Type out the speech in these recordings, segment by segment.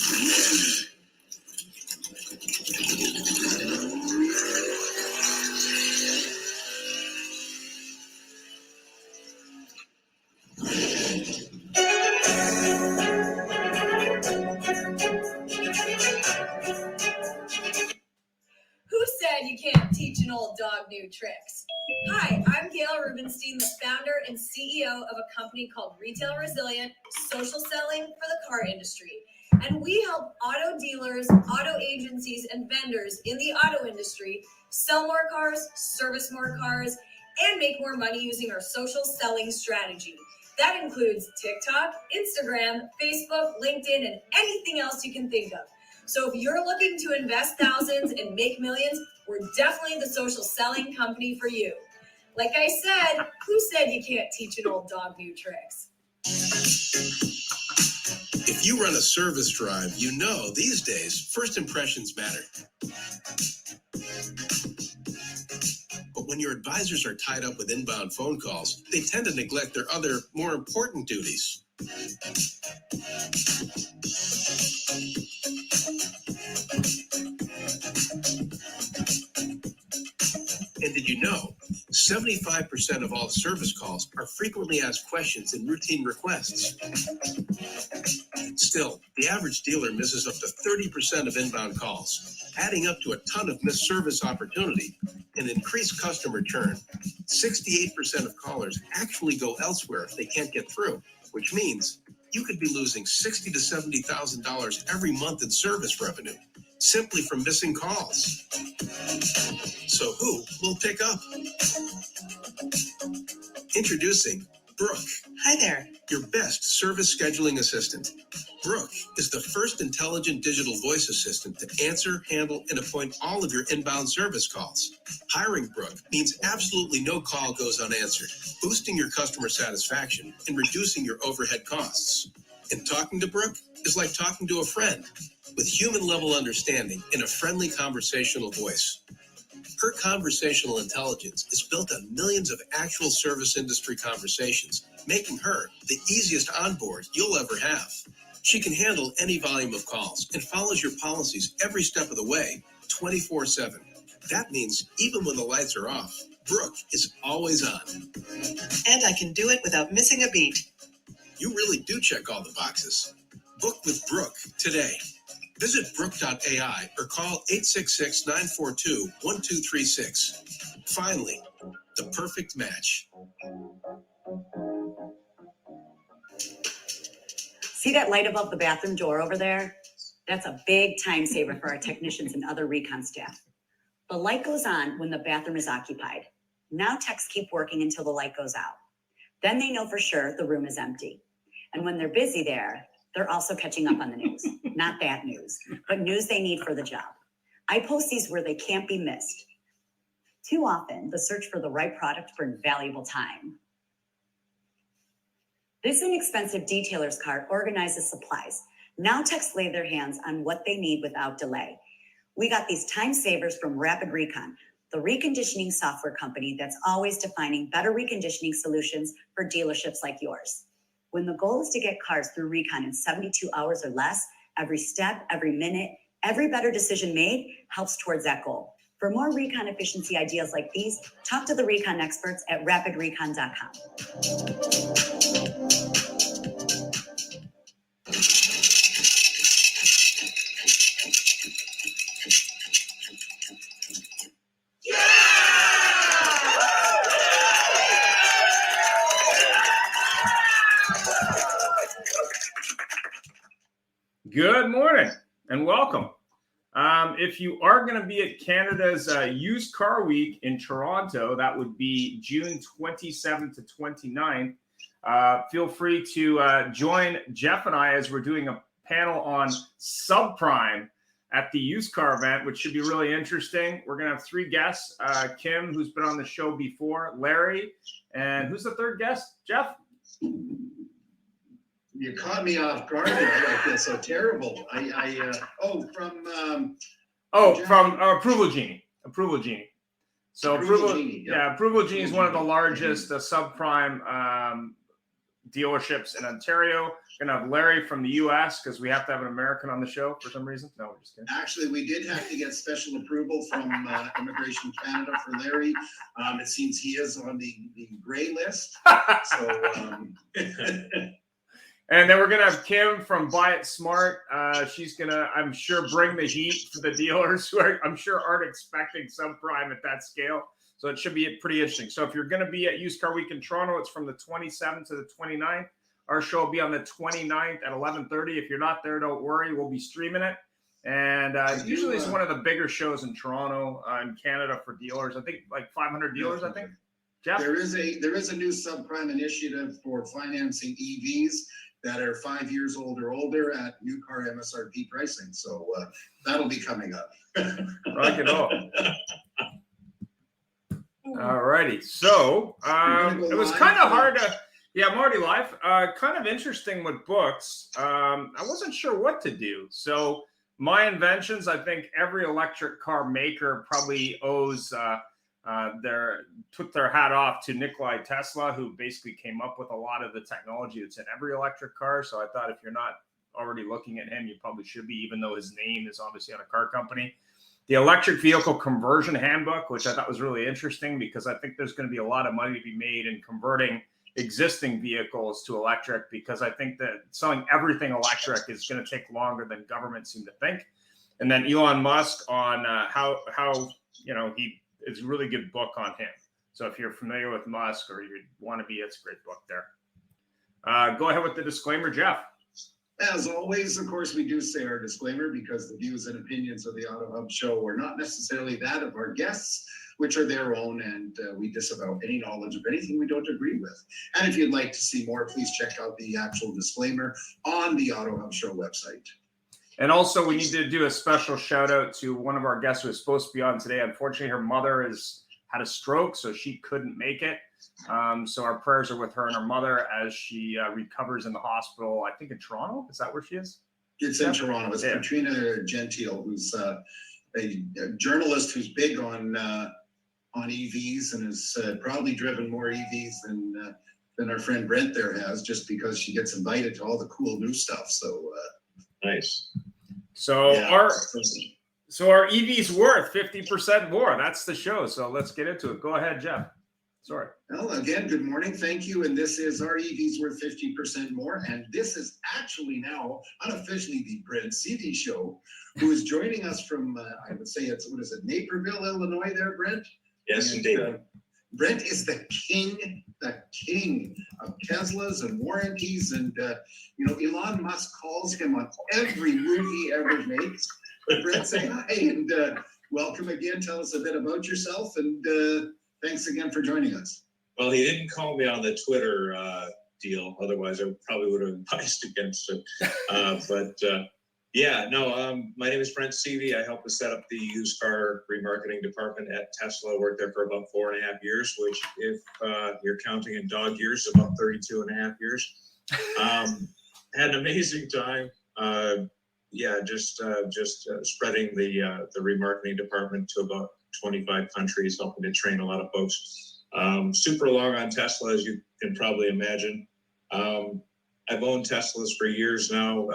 Who said you can't teach an old dog new tricks? Hi, I'm Gail Rubenstein, the founder and CEO of a company called Retail Resilient, social selling for the car industry. And we help auto dealers, auto agencies, and vendors in the auto industry sell more cars, service more cars, and make more money using our social selling strategy. That includes TikTok, Instagram, Facebook, LinkedIn, and anything else you can think of. So if you're looking to invest thousands and make millions, we're definitely the social selling company for you. Like I said, who said you can't teach an old dog new tricks? If you run a service drive, you know these days first impressions matter. But when your advisors are tied up with inbound phone calls, they tend to neglect their other, more important duties. And did you know 75% of all service calls are frequently asked questions and routine requests? Still, the average dealer misses up to 30% of inbound calls, adding up to a ton of missed service opportunity and increased customer churn. 68% of callers actually go elsewhere if they can't get through, which means you could be losing $60,000 to $70,000 every month in service revenue simply from missing calls. So who will pick up? Introducing Brooke. Hi there. Your best service scheduling assistant. Brooke is the first intelligent digital voice assistant to answer, handle, and appoint all of your inbound service calls. Hiring Brooke means absolutely no call goes unanswered, boosting your customer satisfaction and reducing your overhead costs. And talking to Brooke is like talking to a friend with human-level understanding and a friendly conversational voice. Her conversational intelligence is built on millions of actual service industry conversations, making her the easiest onboard you'll ever have. She can handle any volume of calls and follows your policies every step of the way, 24/7. That means even when the lights are off, Brooke is always on. And I can do it without missing a beat. You really do check all the boxes. Book with Brooke today. Visit Brooke.ai or call 866-942-1236. Finally, the perfect match. See that light above the bathroom door over there? That's a big time saver for our technicians and other recon staff. The light goes on when the bathroom is occupied. Now techs keep working until the light goes out. Then they know for sure the room is empty. And when they're busy there, they're also catching up on the news. Not that news, but news they need for the job. I post these where they can't be missed. Too often, the search for the right product burns valuable time. This inexpensive detailer's cart organizes supplies. Now techs lay their hands on what they need without delay. We got these time savers from Rapid Recon, the reconditioning software company that's always defining better reconditioning solutions for dealerships like yours. When the goal is to get cars through recon in 72 hours or less, every step, every minute, every better decision made helps towards that goal. For more recon efficiency ideas like these, talk to the recon experts at rapidrecon.com. Good morning and welcome. If you are going to be at Canada's Used Car Week in Toronto, that would be June 27th to 29th. Feel free to join Jeff and I as we're doing a panel on subprime at the used car event, which should be really interesting. We're going to have three guests, Kim, who's been on the show before, Larry, and who's the third guest, Jeff? You caught me off guard there. I feel so terrible. From Approval Genie. So Approval Genie, yeah. Approval Genie is one of the largest subprime dealerships in Ontario. We're going to have Larry from the U.S. because we have to have an American on the show for some reason. No, we're just kidding. Actually, we did have to get special approval from Immigration Canada for Larry. It seems he is on the gray list. So, And then we're going to have Kim from Buy It Smart. She's going to, I'm sure, bring the heat for the dealers who are, I'm sure, aren't expecting subprime at that scale. So it should be pretty interesting. So if you're going to be at Used Car Week in Toronto, it's from the 27th to the 29th. Our show will be on the 29th at 11:30. If you're not there, don't worry. We'll be streaming it. And usually it's one of the bigger shows in Toronto, in Canada for dealers. I think like 500 dealers, I think. Jeff? there is a new subprime initiative for financing EVs that are 5 years old or older at new car MSRP pricing. So that'll be coming up. Rock and roll. All righty. So it was kind of hard to, yeah, I'm already live. Kind of interesting with books. I wasn't sure what to do. So my inventions, I think every electric car maker probably owes took their hat off to Nikola Tesla, who basically came up with a lot of the technology that's in every electric car. So I thought if you're not already looking at him, you probably should be, even though his name is obviously on a car company. The electric vehicle conversion handbook, which I thought was really interesting because I think there's going to be a lot of money to be made in converting existing vehicles to electric, because I think that selling everything electric is going to take longer than governments seem to think. And then Elon Musk on how it's a really good book on him. So if you're familiar with Musk or you want to be, it's a great book there. Go ahead with the disclaimer, Jeff. As always, of course, we do say our disclaimer because the views and opinions of the AutoHub show are not necessarily that of our guests, which are their own, and we disavow any knowledge of anything we don't agree with. And if you'd like to see more, please check out the actual disclaimer on the AutoHub show website. And also, we need to do a special shout out to one of our guests who was supposed to be on today. Unfortunately, her mother has had a stroke, so she couldn't make it. So our prayers are with her and her mother as she recovers in the hospital, I think in Toronto. Is that where she is? It's in Toronto. It's Katrina Gentile, who's a journalist who's big on EVs and has probably driven more EVs than our friend Brent there has, just because she gets invited to all the cool new stuff. So nice. So yeah. our EV's worth 50% more. That's the show. So let's get into it. Go ahead, Jeff. Sorry. Well, again, good morning. Thank you. And this is our EV's worth 50% more. And this is actually now unofficially the Brent CV show, who is joining us from, I would say it's, Naperville, Illinois there, Brent? Yes, And, indeed. Brent is the king of Teslas and warranties. And, Elon Musk calls him on every move he ever makes. But Brent, say hi and welcome again. Tell us a bit about yourself and thanks again for joining us. Well, he didn't call me on the Twitter deal. Otherwise, I probably would have advised against it. My name is Brent Seavey. I helped to set up the used car remarketing department at Tesla. I worked there for about 4.5 years, which if you're counting in dog years, about 32.5 years. Had an amazing time. Just spreading the remarketing department to about 25 countries, helping to train a lot of folks. Super long on Tesla, as you can probably imagine. I've owned Teslas for years now.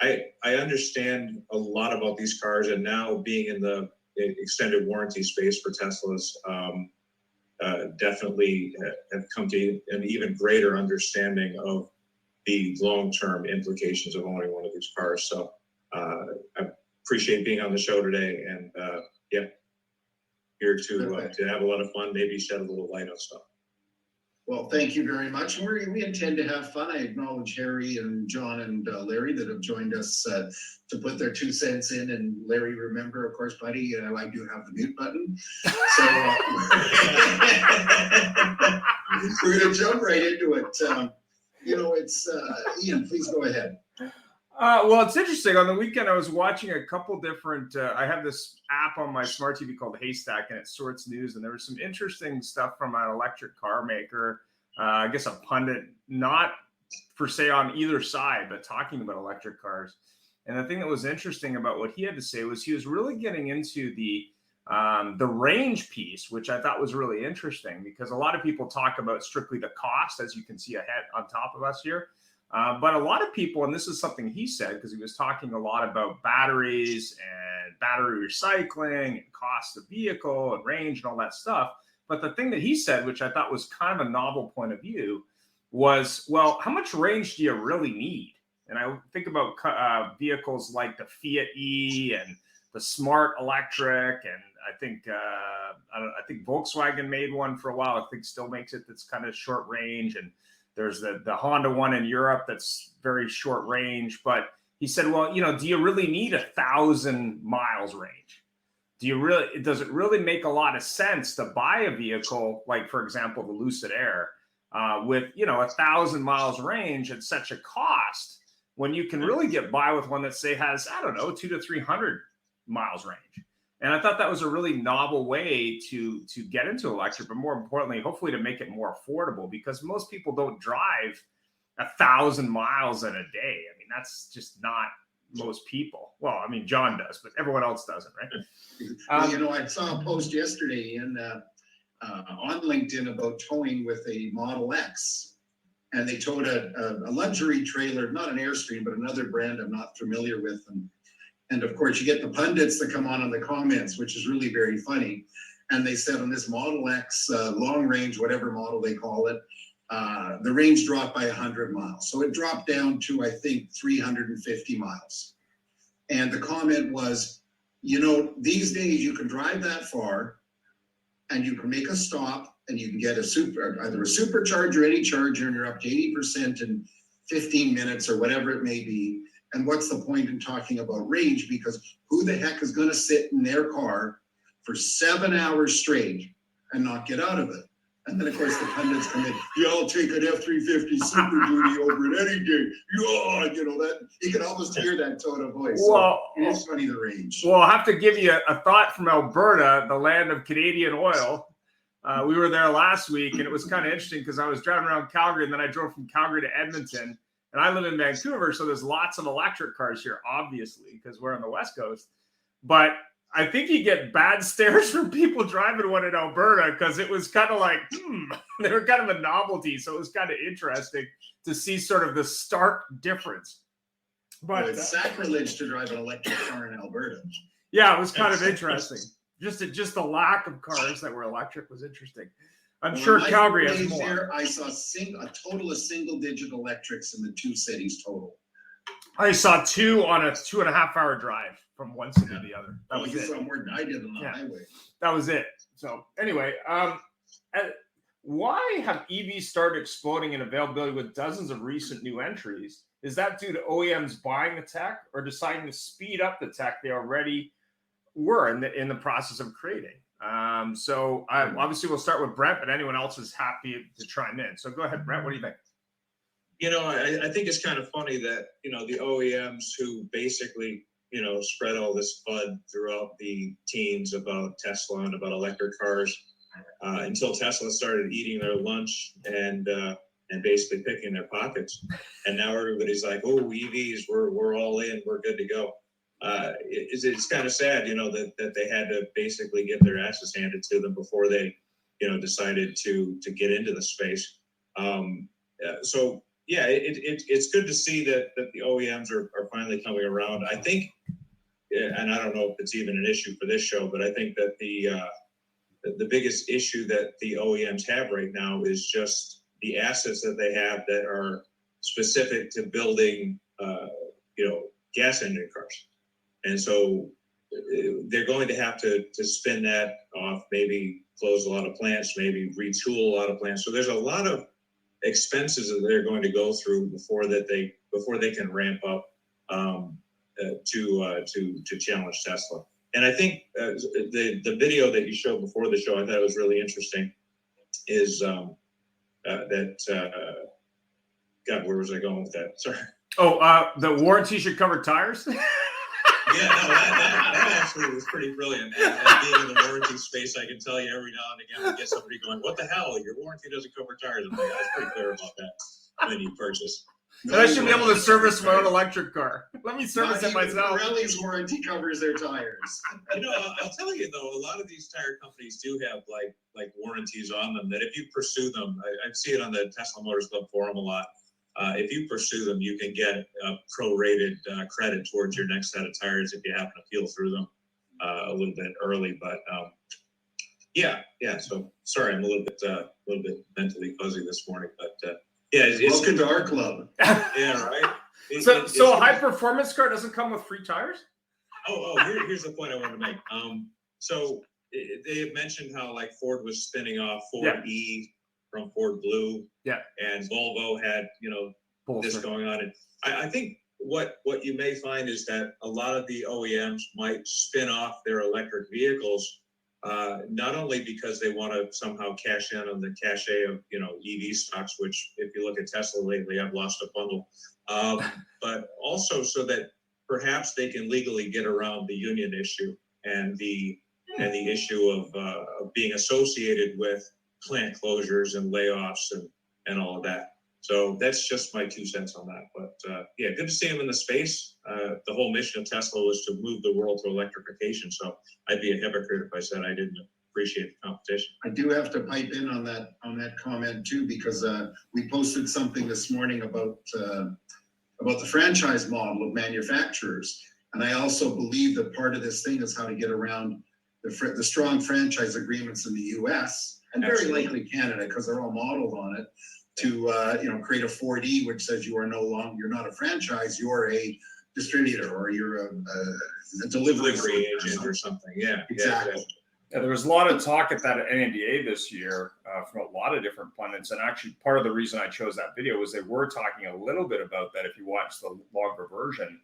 I understand a lot about these cars, and now being in the extended warranty space for Teslas, definitely have come to an even greater understanding of the long-term implications of owning one of these cars. So I appreciate being on the show today, and here to have a lot of fun, maybe shed a little light on stuff. Well, thank you very much. We intend to have fun. I acknowledge Harry and John and Larry that have joined us to put their 2 cents in. And Larry, remember, of course, buddy, I do have the mute button. So we're going to jump right into it. It's Ian, please go ahead. Well, it's interesting. On the weekend, I was watching a couple different. I have this app on my smart TV called Haystack, and it sorts news. And there was some interesting stuff from an electric car maker. I guess a pundit, not per se on either side, but talking about electric cars. And the thing that was interesting about what he had to say was he was really getting into the The range piece, which I thought was really interesting, because a lot of people talk about strictly the cost, as you can see ahead on top of us here. But a lot of people, and this is something he said, because he was talking a lot about batteries and battery recycling and cost of vehicle and range and all that stuff. But the thing that he said, which I thought was kind of a novel point of view, was, well, how much range do you really need? And I think about vehicles like the Fiat E and the Smart Electric, and I think Volkswagen made one for a while. I think still makes it, that's kind of short range, and there's the Honda one in Europe that's very short range. But he said, well, do you really need 1,000 miles range? Does it really make a lot of sense to buy a vehicle like, for example, the Lucid Air with 1,000 miles range at such a cost, when you can really get by with one that, say, has, I don't know, 200 to 300 miles range? And I thought that was a really novel way to get into electric, but more importantly, hopefully to make it more affordable, because most people don't drive 1,000 miles in a day. I mean, that's just not most people. Well, I mean, John does, but everyone else doesn't, right? Well, I saw a post yesterday on LinkedIn about towing with a Model X, and they towed a luxury trailer, not an Airstream, but another brand I'm not familiar with. And of course, you get the pundits that come on the comments, which is really very funny. And they said on this Model X long range, whatever model they call it, the range dropped by 100 miles. So it dropped down to, I think, 350 miles. And the comment was, these days you can drive that far and you can make a stop and you can get either a supercharger or any charger, and you're up to 80% in 15 minutes or whatever it may be. And what's the point in talking about range? Because who the heck is going to sit in their car for 7 hours straight and not get out of it? And then, of course, the pundits come in. Yeah, I'll take an F-350 Super Duty over it any day. Yeah, that you can almost hear that tone of voice. Well, so it is funny, the range. Well, I'll have to give you a thought from Alberta, the land of Canadian oil. We were there last week, and it was kind of interesting because I was driving around Calgary, and then I drove from Calgary to Edmonton. And I live in Vancouver, so there's lots of electric cars here, obviously, because we're on the West Coast. But I think you get bad stares from people driving one in Alberta, because it was kind of like, they were kind of a novelty. So it was kind of interesting to see sort of the stark difference. But it's sacrilege to drive an electric car in Alberta. Yeah, it was kind of interesting. Just the lack of cars that were electric was interesting. I'm sure Calgary has more. There, I saw a total of single-digit electrics in the two cities total. I saw 2 on a 2.5-hour drive from one city to the other. That was you it. saw more than I did on the highway. That was it. So anyway, why have EVs started exploding in availability with dozens of recent new entries? Is that due to OEMs buying the tech or deciding to speed up the tech they already were in the process of creating? Obviously we'll start with Brent, but anyone else is happy to chime in. So go ahead, Brent. What do you think? I think it's kind of funny that, the OEMs who basically, spread all this FUD throughout the teens about Tesla and about electric cars until Tesla started eating their lunch and basically picking their pockets. And now everybody's like, oh, EVs, we're all in, we're good to go. It's kind of sad, that they had to basically get their asses handed to them before they, decided to get into the space. It's good to see that the OEMs are finally coming around. I think, and I don't know if it's even an issue for this show, but I think that the biggest issue that the OEMs have right now is just the assets that they have that are specific to building, gas engine cars. And so they're going to have to spin that off, maybe close a lot of plants, maybe retool a lot of plants. So there's a lot of expenses that they're going to go through before they can ramp up to challenge Tesla. And I think the video that you showed before the show, I thought was really interesting. Is God, where was I going with that? Sorry. Oh, the warranty should cover tires. Yeah, no, that actually was pretty brilliant. And being in the warranty space, I can tell you every now and again we get somebody going, "What the hell? Your warranty doesn't cover tires." I'm like, I was pretty clear about that when you purchase. And I should be able to service my own electric car. Let me service it myself. Pirelli's warranty covers their tires. I'll tell you though, a lot of these tire companies do have like warranties on them that if you pursue them, I see it on the Tesla Motors Club forum a lot. If you pursue them, you can get a prorated credit towards your next set of tires if you happen to peel through them a little bit early. But yeah. So sorry, I'm a little bit mentally fuzzy this morning, but yeah, Welcome to our club. Yeah, right. So a high performance car doesn't come with free tires? Here's the point I wanted to make. So they had mentioned how like Ford was spinning off Ford E from Ford Blue. Yeah. And Volvo had, this going on. And I think what you may find is that a lot of the OEMs might spin off their electric vehicles, not only because they want to somehow cash in on the cachet of, EV stocks, which if you look at Tesla lately, I've lost a bundle, but also so that perhaps they can legally get around the union issue and the issue of being associated with plant closures and layoffs and all of that. So that's just my 2 cents on that. But yeah, good to see him in the space. The whole mission of Tesla was to move the world to electrification. So I'd be a hypocrite if I said I didn't appreciate the competition. I do have to pipe in on that comment too, because we posted something this morning about the franchise model of manufacturers, and I also believe that part of this thing is how to get around the strong franchise agreements in the U.S. and very likely Canada, because they're all modeled on it. To create a 4D which says you're not a franchise, you're a distributor or you're a delivery agent or something. Yeah, exactly. Yeah, there was a lot of talk at that NADA this year from a lot of different pundits, and actually part of the reason I chose that video was they were talking a little bit about that if you watch the longer version.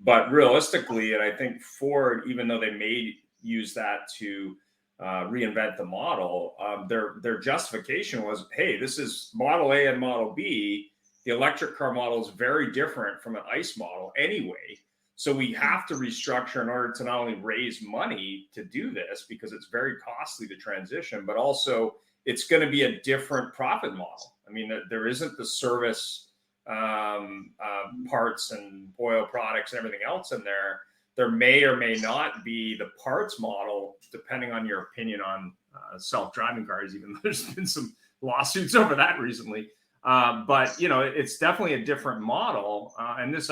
But realistically, and I think Ford, even though they may use that to reinvent the model, their justification was, hey, this is Model A and Model B. The electric car model is very different from an ICE model anyway. So we have to restructure in order to not only raise money to do this, because it's very costly to transition, but also it's going to be a different profit model. I mean, there isn't the service parts and oil products and everything else in there. There may or may not be the parts model, depending on your opinion on self-driving cars, even though there's been some lawsuits over that recently. But, it's definitely a different model. And this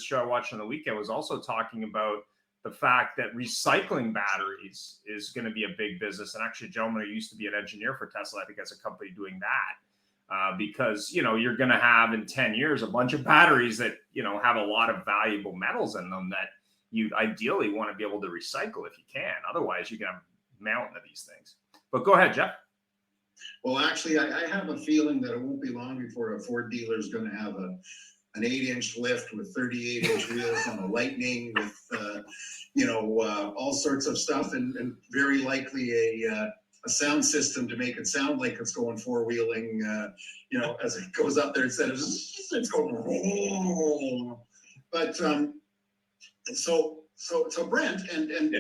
show I watched on the weekend was also talking about the fact that recycling batteries is going to be a big business. And actually, a gentleman who used to be an engineer for Tesla, I think has a company doing that. Because, you're going to have in 10 years a bunch of batteries that, have a lot of valuable metals in them that you'd ideally want to be able to recycle if you can. Otherwise, you can have a mountain of these things. But go ahead, Jeff. Well, actually, I have a feeling that it won't be long before a Ford dealer is going to have an 8-inch lift with 38-inch wheels on a Lightning with, all sorts of stuff, and very likely a sound system to make it sound like it's going four-wheeling, as it goes up there instead of it's going. But so Brent and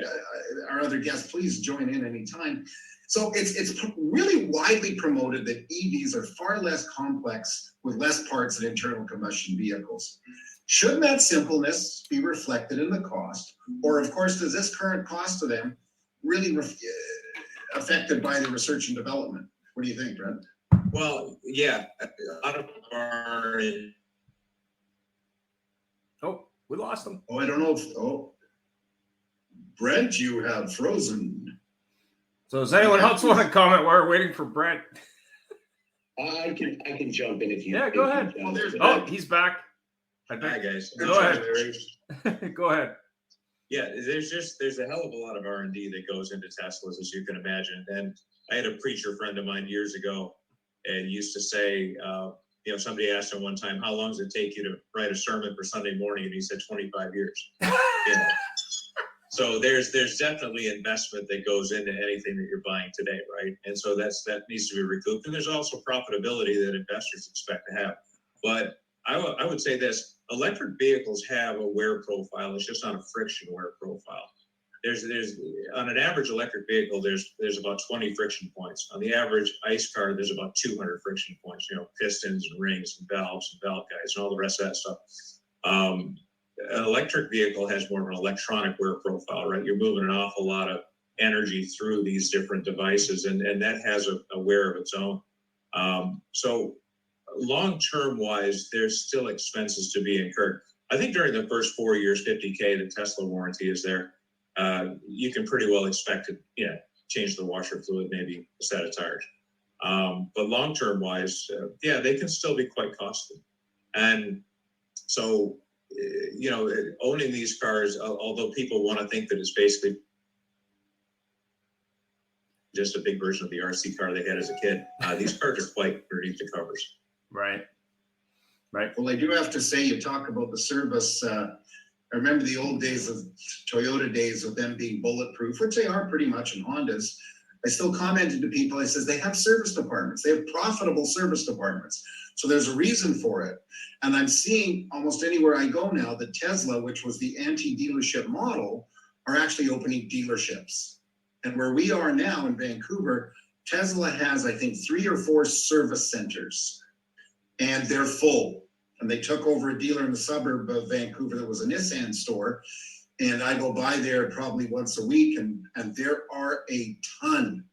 our other guests, please join in anytime. So it's really widely promoted that EVs are far less complex with less parts than internal combustion vehicles. Shouldn't that simpleness be reflected in the cost? Or, of course, does this current cost to them really affected by the research and development? What do you think, Brent? Well, yeah, out of our... Oh, we lost them. Oh, I don't know. Brent, you have frozen. So does anyone else want to comment while we're waiting for Brent? I can jump in if you. Yeah, go ahead. He's back. Hi guys. Go ahead. Go ahead. Yeah, there's a hell of a lot of R&D that goes into Teslas, as you can imagine. And I had a preacher friend of mine years ago, and used to say, somebody asked him one time, how long does it take you to write a sermon for Sunday morning? And he said 25 years. So there's definitely investment that goes into anything that you're buying today, right? And so that needs to be recouped. And there's also profitability that investors expect to have. But I would say this: electric vehicles have a wear profile. It's just not a friction wear profile. there's on an average electric vehicle, there's about 20 friction points. On the average ICE car, there's about 200 friction points, pistons and rings and valves and valve guides and all the rest of that stuff. An electric vehicle has more of an electronic wear profile, right? You're moving an awful lot of energy through these different devices, and that has a wear of its own. So long-term wise, there's still expenses to be incurred. I think during the first 4 years, 50K, the Tesla warranty is there. You can pretty well expect to, change the washer fluid, maybe a set of tires. But long-term wise, they can still be quite costly. And so, owning these cars, although people want to think that it's basically just a big version of the RC car they had as a kid, these cars are quite underneath the covers. Right. Well, I do have to say, you talk about the service. I remember the old days of Toyota days of them being bulletproof, which they are pretty much in Hondas. I still commented to people, I says, they have service departments. They have profitable service departments. So there's a reason for it. And I'm seeing almost anywhere I go now that Tesla, which was the anti-dealership model, are actually opening dealerships. And where we are now in Vancouver, Tesla has, I think, 3 or 4 service centers, and they're full. And they took over a dealer in the suburb of Vancouver that was a Nissan store. And I go by there probably once a week, and there are a ton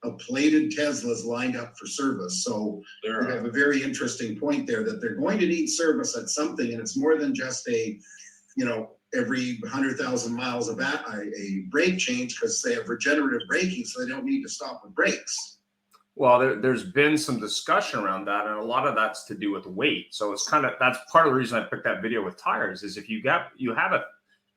of plated Teslas lined up for service. So we have a very interesting point there that they're going to need service at something, and it's more than just every 100,000 miles a brake change, because they have regenerative braking, so they don't need to stop with brakes. Well, there's been some discussion around that, and a lot of that's to do with weight. So it's that's part of the reason I picked that video with tires is if you have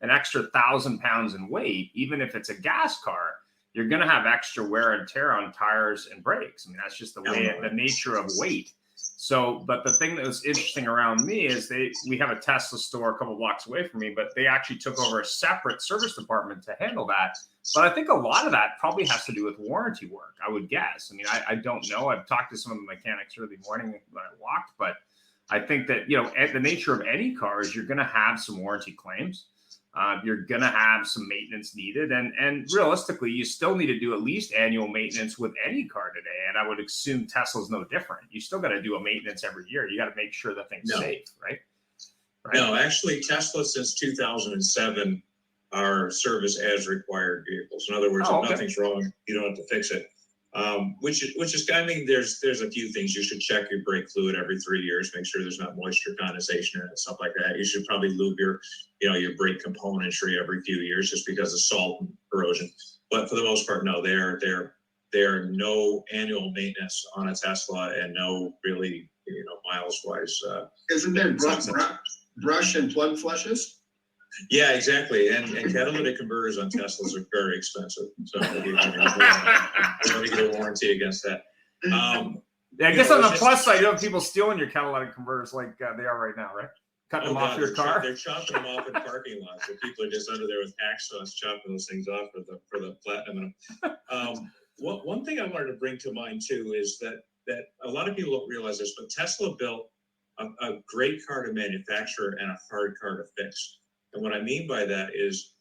an extra 1,000 pounds in weight, even if it's a gas car, you're going to have extra wear and tear on tires and brakes. I mean, that's just the nature of weight. So, but the thing that was interesting around me is we have a Tesla store a couple blocks away from me, but they actually took over a separate service department to handle that. But I think a lot of that probably has to do with warranty work, I would guess. I mean, I don't know. I've talked to some of the mechanics early morning when I walked, but I think that, the nature of any car is you're going to have some warranty claims. You're going to have some maintenance needed. And realistically, you still need to do at least annual maintenance with any car today. And I would assume Tesla's no different. You still got to do a maintenance every year. You got to make sure the thing's safe, right? No, actually, Tesla since 2007 are service as required vehicles. In other words, if nothing's wrong, you don't have to fix it. Which is, I mean, there's a few things. You should check your brake fluid every 3 years, make sure there's not moisture condensation in it, stuff like that. You should probably lube your brake componentry every few years just because of salt and corrosion. But for the most part, no, there are no annual maintenance on a Tesla and no really, miles wise. Isn't there brush and plug flushes? Yeah, exactly. And catalytic converters on Teslas are very expensive. So you want to get a warranty against that. I guess on the plus side, you have people stealing your catalytic converters like they are right now, right? Cutting them off your car. They're chopping them off in parking lots. So people are just under there with hacksaws chopping those things off for the platinum. One thing I wanted to bring to mind too is that a lot of people don't realize this, but Tesla built a great car to manufacture and a hard car to fix. And what I mean by that is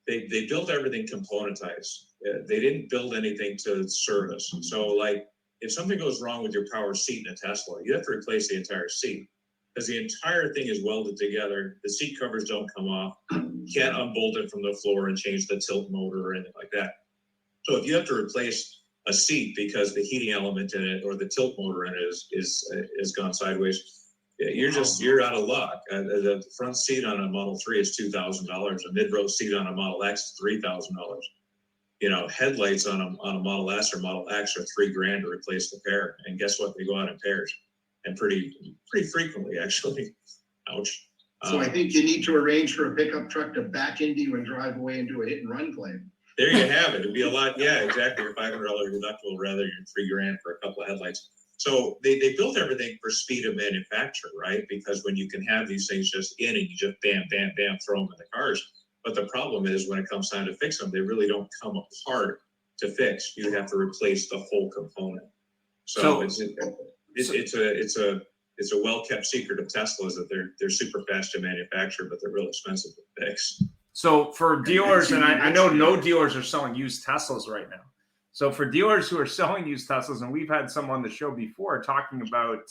they built everything componentized. They didn't build anything to service. So like if something goes wrong with your power seat in a Tesla, you have to replace the entire seat because the entire thing is welded together. The seat covers don't come off. You can't unbolt it from the floor and change the tilt motor or anything like that. So if you have to replace a seat because the heating element in it or the tilt motor in it is gone sideways, you're out of luck. The front seat on a Model 3 is $2,000. A mid-row seat on a Model X is $3,000. Headlights on a Model S or Model X are $3,000 to replace the pair. And guess what? They go out in pairs, and pretty frequently actually. Ouch. So I think you need to arrange for a pickup truck to back into you and drive away and do a hit and run claim. There you have it. It'd be a lot. Yeah, exactly. Your $500 deductible rather than $3,000 for a couple of headlights. So they built everything for speed of manufacture, right? Because when you can have these things just in and you just bam, bam, bam, throw them in the cars. But the problem is when it comes time to fix them, they really don't come apart to fix. You have to replace the whole component. So it's a well-kept secret of Teslas that they're super fast to manufacture, but they're real expensive to fix. So for dealers, and I know no dealers are selling used Teslas right now. So for dealers who are selling used Teslas, and we've had some on the show before talking about,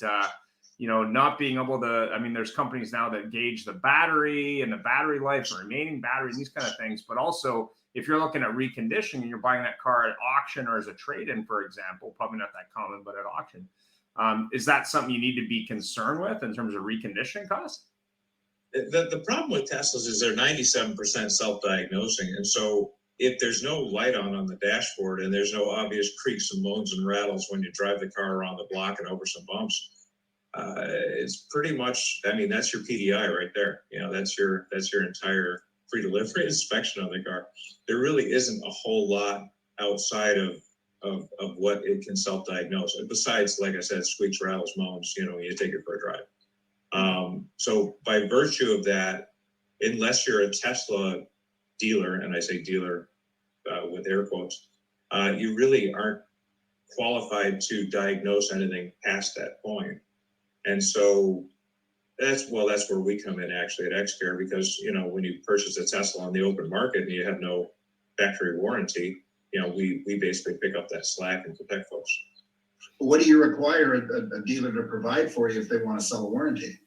not being able to, I mean, there's companies now that gauge the battery and the battery life, the remaining battery, and these kind of things. But also, if you're looking at reconditioning and you're buying that car at auction or as a trade-in, for example, probably not that common, but at auction, is that something you need to be concerned with in terms of reconditioning costs? The problem with Teslas is they're 97% self-diagnosing. And so if there's no light on the dashboard and there's no obvious creaks and moans and rattles when you drive the car around the block and over some bumps, it's pretty much, I mean, that's your PDI right there. That's your entire pre-delivery inspection on the car. There really isn't a whole lot outside of what it can self-diagnose. Besides, like I said, squeaks, rattles, moans, you take it for a drive. So by virtue of that, unless you're a Tesla dealer, and I say dealer with air quotes, you really aren't qualified to diagnose anything past that point. And so that's where we come in actually at Xcare, because, when you purchase a Tesla on the open market and you have no factory warranty, we basically pick up that slack and protect folks. What do you require a dealer to provide for you if they want to sell a warranty?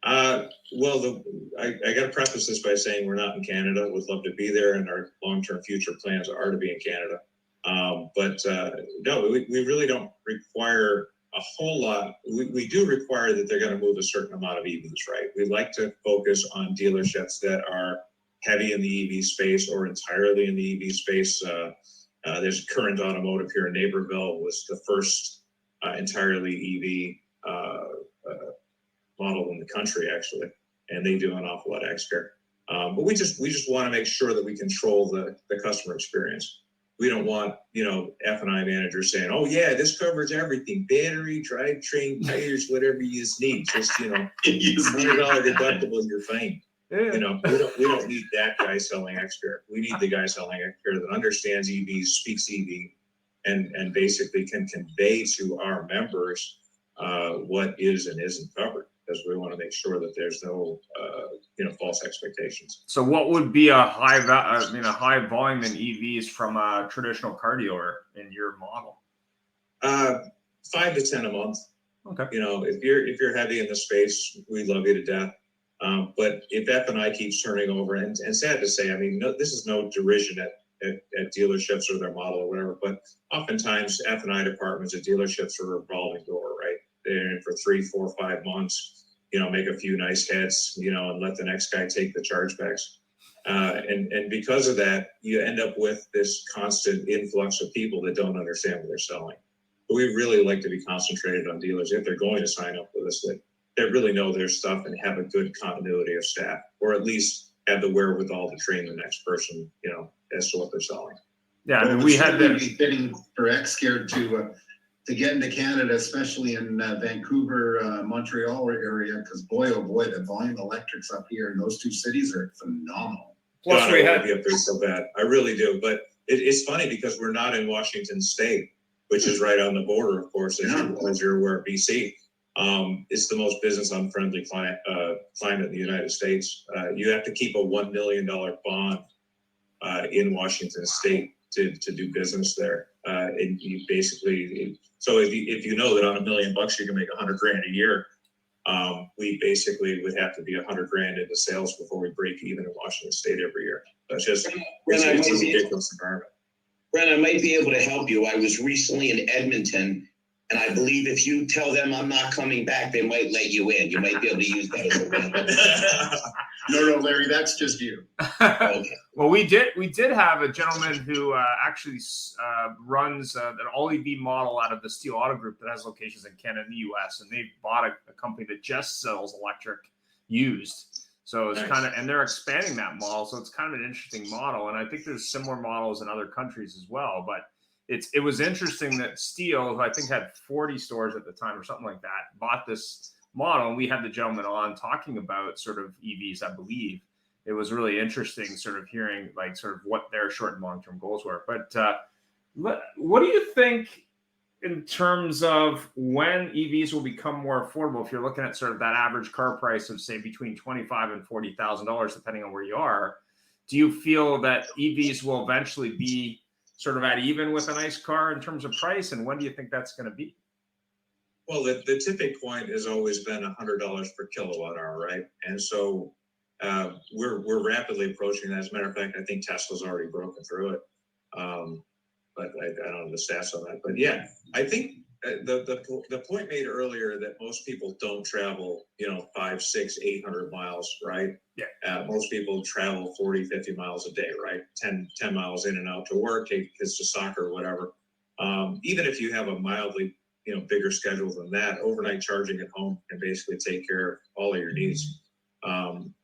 I got to preface this by saying we're not in Canada. We'd love to be there, and our long-term future plans are to be in Canada. No, we really don't require a whole lot. We do require that they're going to move a certain amount of EVs, right? We like to focus on dealerships that are heavy in the EV space or entirely in the EV space. There's Current Automotive here in Naperville, was the first entirely EV model in the country, actually, and they do an awful lot of Xcare. But we just want to make sure that we control the customer experience. We don't want, F&I managers saying, "Oh yeah, this covers everything: battery, drivetrain, tires, whatever you need. Just $100 deductible, you're fine." Yeah. We don't need that guy selling Xcare. We need the guy selling Xcare that understands EVs, speaks EV, and basically can convey to our members what is and isn't covered, because we want to make sure that there's no false expectations. So what would be a high volume in EVs from a traditional car dealer in your model? 5 to 10 a month. Okay. If you're heavy in the space, we love you to death. But if F&I keeps turning over, and sad to say, I mean, this is no derision at dealerships or their model or whatever, but oftentimes F&I departments at dealerships are a revolving door, right? They're in for 3, 4, 5 months, make a few nice hits, and let the next guy take the chargebacks. And because of that, you end up with this constant influx of people that don't understand what they're selling. But we really like to be concentrated on dealers, if they're going to sign up with us, that really know their stuff and have a good continuity of staff, or at least have the wherewithal to train the next person, as to what they're selling. Yeah, I mean, we had to be fitting for Xcare to get into Canada, especially in Vancouver, Montreal area, because boy, oh boy, the volume electrics up here in those two cities are phenomenal. Plus, God, we I had want to be up there so bad. I really do. But it's funny because we're not in Washington State, which is right on the border, of course, as you're aware, BC. It's the most business unfriendly climate in the United States. You have to keep a $1 million bond in Washington State to do business there. And you basically, so if you know that on $1 million you can make $100,000 a year, we basically would have to be $100,000 into sales before we break even in Washington State every year. That's just it's a ridiculous environment. Brent, I might be able to help you. I was recently in Edmonton, and I believe if you tell them I'm not coming back, they might let you in. You might be able to use that as a win. No, Larry, that's just you. Okay. Well, we did have a gentleman who actually runs an all EV model out of the Steel Auto Group that has locations in Canada and the US, and they bought a company that just sells electric used. So it's kind of, and they're expanding that model. So it's kind of an interesting model. And I think there's similar models in other countries as well. But it was interesting that Steel, who I think had 40 stores at the time or something like that, bought this model. And we had the gentleman on talking about sort of EVs, I believe. It was really interesting sort of hearing like sort of what their short and long-term goals were. But what do you think in terms of when EVs will become more affordable? If you're looking at sort of that average car price of say between $25,000 and $40,000, depending on where you are, do you feel that EVs will eventually be sort of at even with an ICE car in terms of price? And when do you think that's going to be? Well, the tipping point has always been $100 per kilowatt hour, right? And so we're rapidly approaching that. As a matter of fact, I think Tesla's already broken through it. But I don't know the stats on that. But yeah, I think the point made earlier that most people don't travel, 500, 600, 800 miles, right? Yeah. Most people travel 40, 50 miles a day, right? 10 miles in and out to work, take kids to soccer or whatever. Even if you have a mildly, bigger schedule than that, overnight charging at home can basically take care of all of your needs.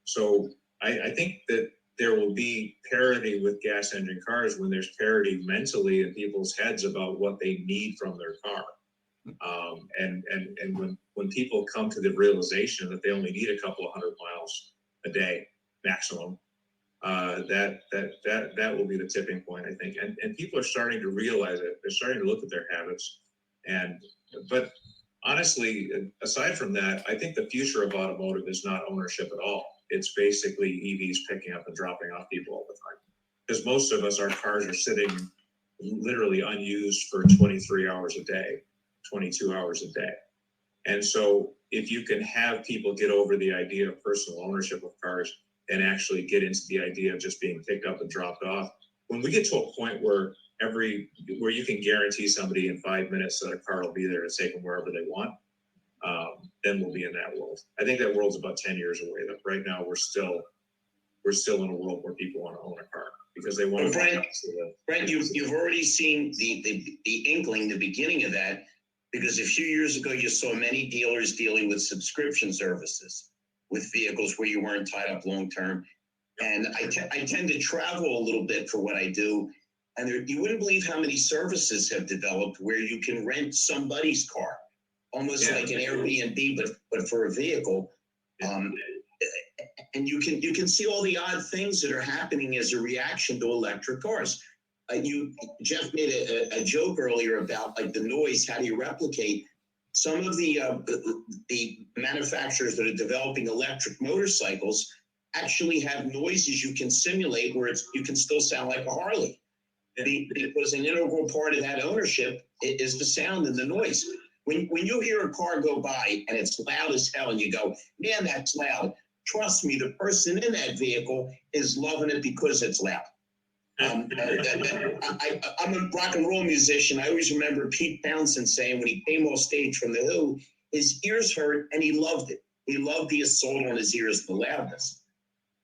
So I think that there will be parity with gas engine cars when there's parity mentally in people's heads about what they need from their car. And when people come to the realization that they only need a couple of 100 miles a day maximum, that will be the tipping point, I think. And people are starting to realize it. They're starting to look at their habits. But honestly, aside from that, I think the future of automotive is not ownership at all. It's basically EVs picking up and dropping off people all the time. Because most of us, our cars are sitting literally unused for 23 hours a day, 22 hours a day. And so if you can have people get over the idea of personal ownership of cars and actually get into the idea of just being picked up and dropped off, when we get to a point where you can guarantee somebody in 5 minutes that a car will be there to take them wherever they want, then we'll be in that world. I think that world's about 10 years away. That right now we're still in a world where people want to own a car because they want to. Brent, you've already seen the inkling, the beginning of that, because a few years ago you saw many dealers dealing with subscription services with vehicles where you weren't tied up long term. And I tend to travel a little bit for what I do. And you wouldn't believe how many services have developed where you can rent somebody's car, almost like an Airbnb, but for a vehicle. And you can see all the odd things that are happening as a reaction to electric cars. Jeff made a joke earlier about like the noise. How do you replicate? Some of the manufacturers that are developing electric motorcycles actually have noises you can simulate where you can still sound like a Harley. Because an integral part of that ownership is the sound and the noise. When you hear a car go by and it's loud as hell and you go, man, that's loud. Trust me, the person in that vehicle is loving it because it's loud. I'm a rock and roll musician. I always remember Pete Townsend saying when he came off stage from The Who, his ears hurt and he loved it. He loved the assault on his ears, the loudness.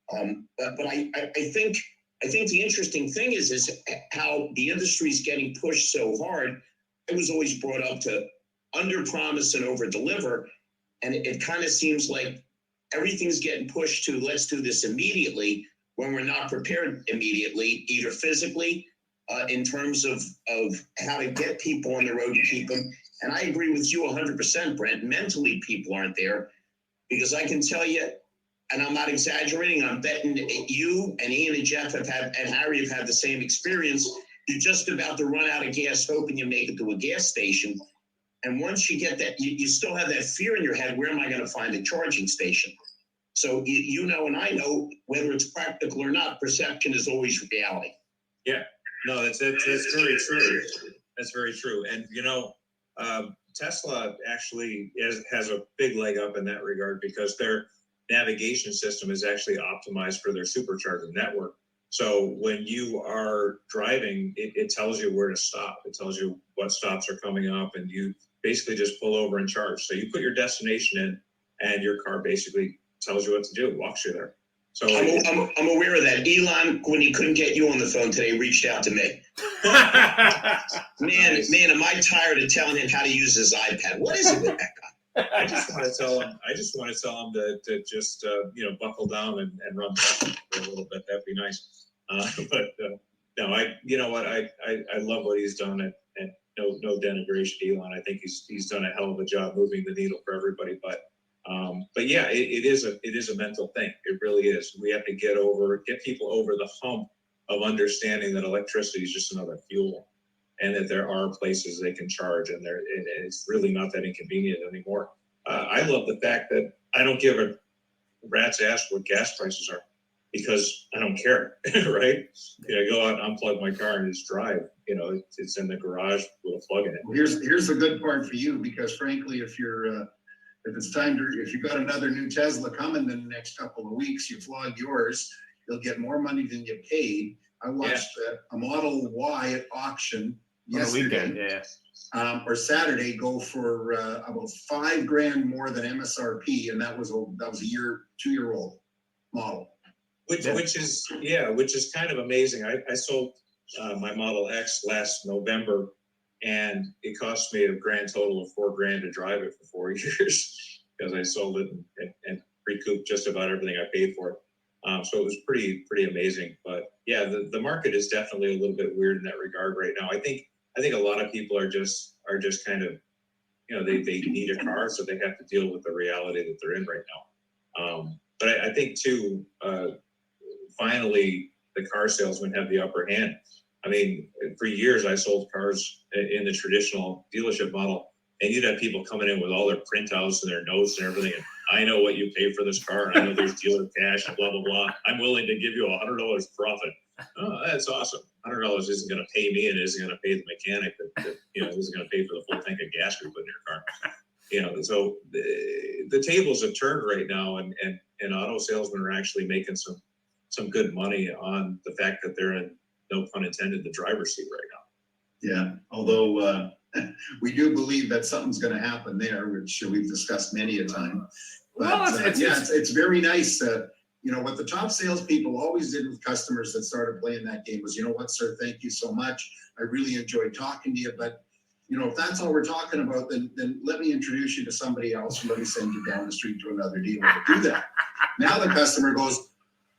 But I think the interesting thing is how the industry is getting pushed so hard. I was always brought up to under promise and over deliver. And it kind of seems like everything's getting pushed to let's do this immediately when we're not prepared immediately, either physically, in terms of how to get people on the road to keep them. And I agree with you 100%, Brent. Mentally, people aren't there because I can tell you, and I'm not exaggerating, I'm betting you and Ian and Jeff and Harry have had the same experience. You're just about to run out of gas, hoping you make it to a gas station. And once you get that, you still have that fear in your head, where am I going to find a charging station? So you know, and I know, whether it's practical or not, perception is always reality. Yeah, no, that's very true. That's very true. And, Tesla actually has a big leg up in that regard because their navigation system is actually optimized for their supercharger network. So when you are driving, it tells you where to stop. It tells you what stops are coming up, and you basically just pull over and charge. So you put your destination in, and your car basically tells you what to do, walks you there. So I'm aware of that. Elon, when he couldn't get you on the phone today, reached out to me. Man, am I tired of telling him how to use his iPad? What is it with that guy? I just want to tell him to just buckle down and run for a little bit. That'd be nice. No, I love what he's done, and no denigration to Elon. I think he's done a hell of a job moving the needle for everybody. But yeah, it is a mental thing. It really is. We have to get people over the hump of understanding that electricity is just another fuel, and that there are places they can charge, and it's really not that inconvenient anymore. I love the fact that I don't give a rat's ass what gas prices are. because I don't care, right? I go out and unplug my car and just drive. It's in the garage with a plug in it. Well, here's the good part for you, because frankly, if you've got another new Tesla coming in the next couple of weeks, you flog yours, you'll get more money than you paid. I watched a Model Y at auction yesterday, or Saturday, go for about $5,000 more than MSRP, and that was a 2-year-old model. Which is kind of amazing. I sold my Model X last November, and it cost me a grand total of $4,000 to drive it for 4 years because I sold it and recouped just about everything I paid for it. So it was pretty amazing. But yeah, the market is definitely a little bit weird in that regard right now. I think a lot of people are just kind of, they need a car, so they have to deal with the reality that they're in right now. But I think too, finally, the car salesmen have the upper hand. I mean, for years I sold cars in the traditional dealership model, and you'd have people coming in with all their printouts and their notes and everything. And I know what you paid for this car, and I know there's dealer cash and blah, blah, blah. I'm willing to give you $100 profit. Oh, that's awesome. $100 isn't going to pay me, and isn't going to pay the mechanic that isn't going to pay for the full tank of gas we put in your car. So the tables have turned right now, and auto salesmen are actually making some good money on the fact that they're in, no pun intended, the driver's seat right now. Yeah, although we do believe that something's going to happen there, which we've discussed many a time. But it's very nice. What the top salespeople always did with customers that started playing that game was, what, sir, thank you so much. I really enjoyed talking to you. But, if that's all we're talking about, then let me introduce you to somebody else, and let me send you down the street to another dealer to do that. Now the customer goes,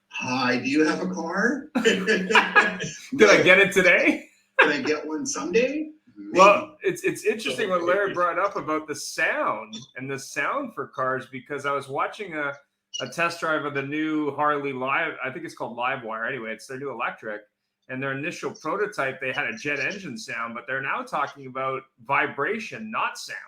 hi, do you have a car? Did I get it today? Can I get one someday? Maybe. Well, it's interesting what Larry brought up about the sound for cars, because I was watching a test drive of the new Harley Live. I think it's called Livewire. Anyway, it's their new electric, and their initial prototype, they had a jet engine sound, but they're now talking about vibration, not sound.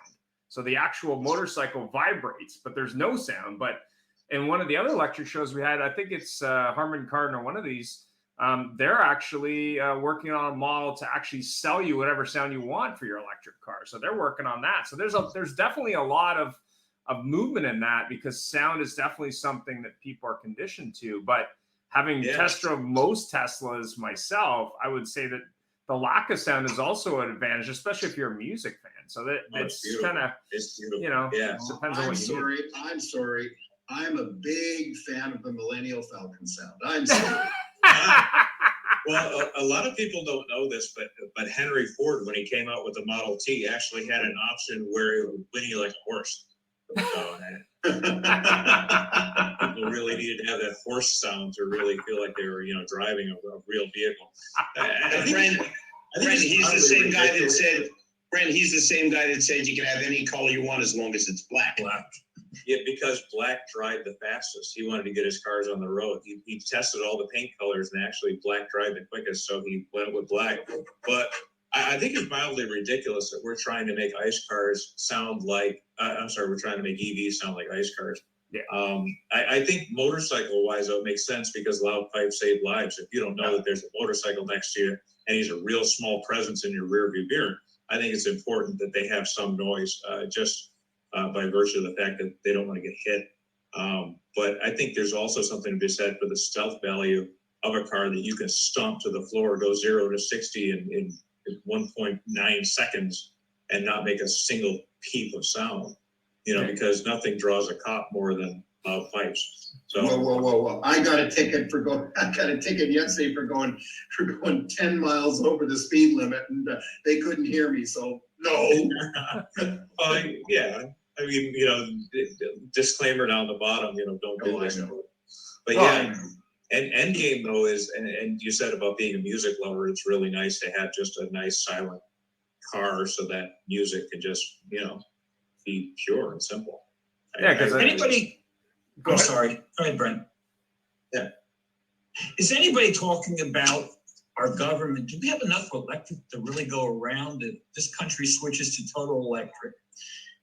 So the actual motorcycle vibrates, but there's no sound. But in one of the other electric shows we had, I think it's Harman Kardon or one of these, they're actually working on a model to actually sell you whatever sound you want for your electric car. So they're working on that. So there's definitely a lot of movement in that, because sound is definitely something that people are conditioned to. But having test drove most Teslas myself, I would say that the lack of sound is also an advantage, especially if you're a music fan. So that it's kind of, depends on what you need. I'm sorry. I'm a big fan of the Millennial Falcon sound. I'm sorry. Well, a lot of people don't know this, but Henry Ford, when he came out with the Model T, actually had an option where it would whinny like a horse. So, people really needed to have that horse sound to really feel like they were, driving a real vehicle. He's the same guy that said, he's the same guy that said you can have any color you want as long as it's black. Yeah, because black dried the fastest. He wanted to get his cars on the road. He tested all the paint colors, and actually black dried the quickest, so he went with black. But I think it's mildly ridiculous that we're trying to make ICE cars sound like, we're trying to make EVs sound like ICE cars. Yeah. I think motorcycle-wise, though, it makes sense, because loud pipes save lives. If you don't know that there's a motorcycle next to you, and he's a real small presence in your rearview mirror, I think it's important that they have some noise, by virtue of the fact that they don't want to get hit. But I think there's also something to be said for the stealth value of a car, that you can stomp to the floor, go 0 to 60 in 1.9 seconds, and not make a single peep of sound. Because nothing draws a cop more than loud pipes. So whoa! I got a ticket yesterday for going 10 miles over the speed limit, and they couldn't hear me. So no. I mean, disclaimer down the bottom, don't do this. But and Endgame though is, and you said about being a music lover, it's really nice to have just a nice silent car, so that music can just, be pure and simple. Yeah, because anybody. I'm sorry. Go ahead, Brent. Yeah. Is anybody talking about our government? Do we have enough electric to really go around if this country switches to total electric?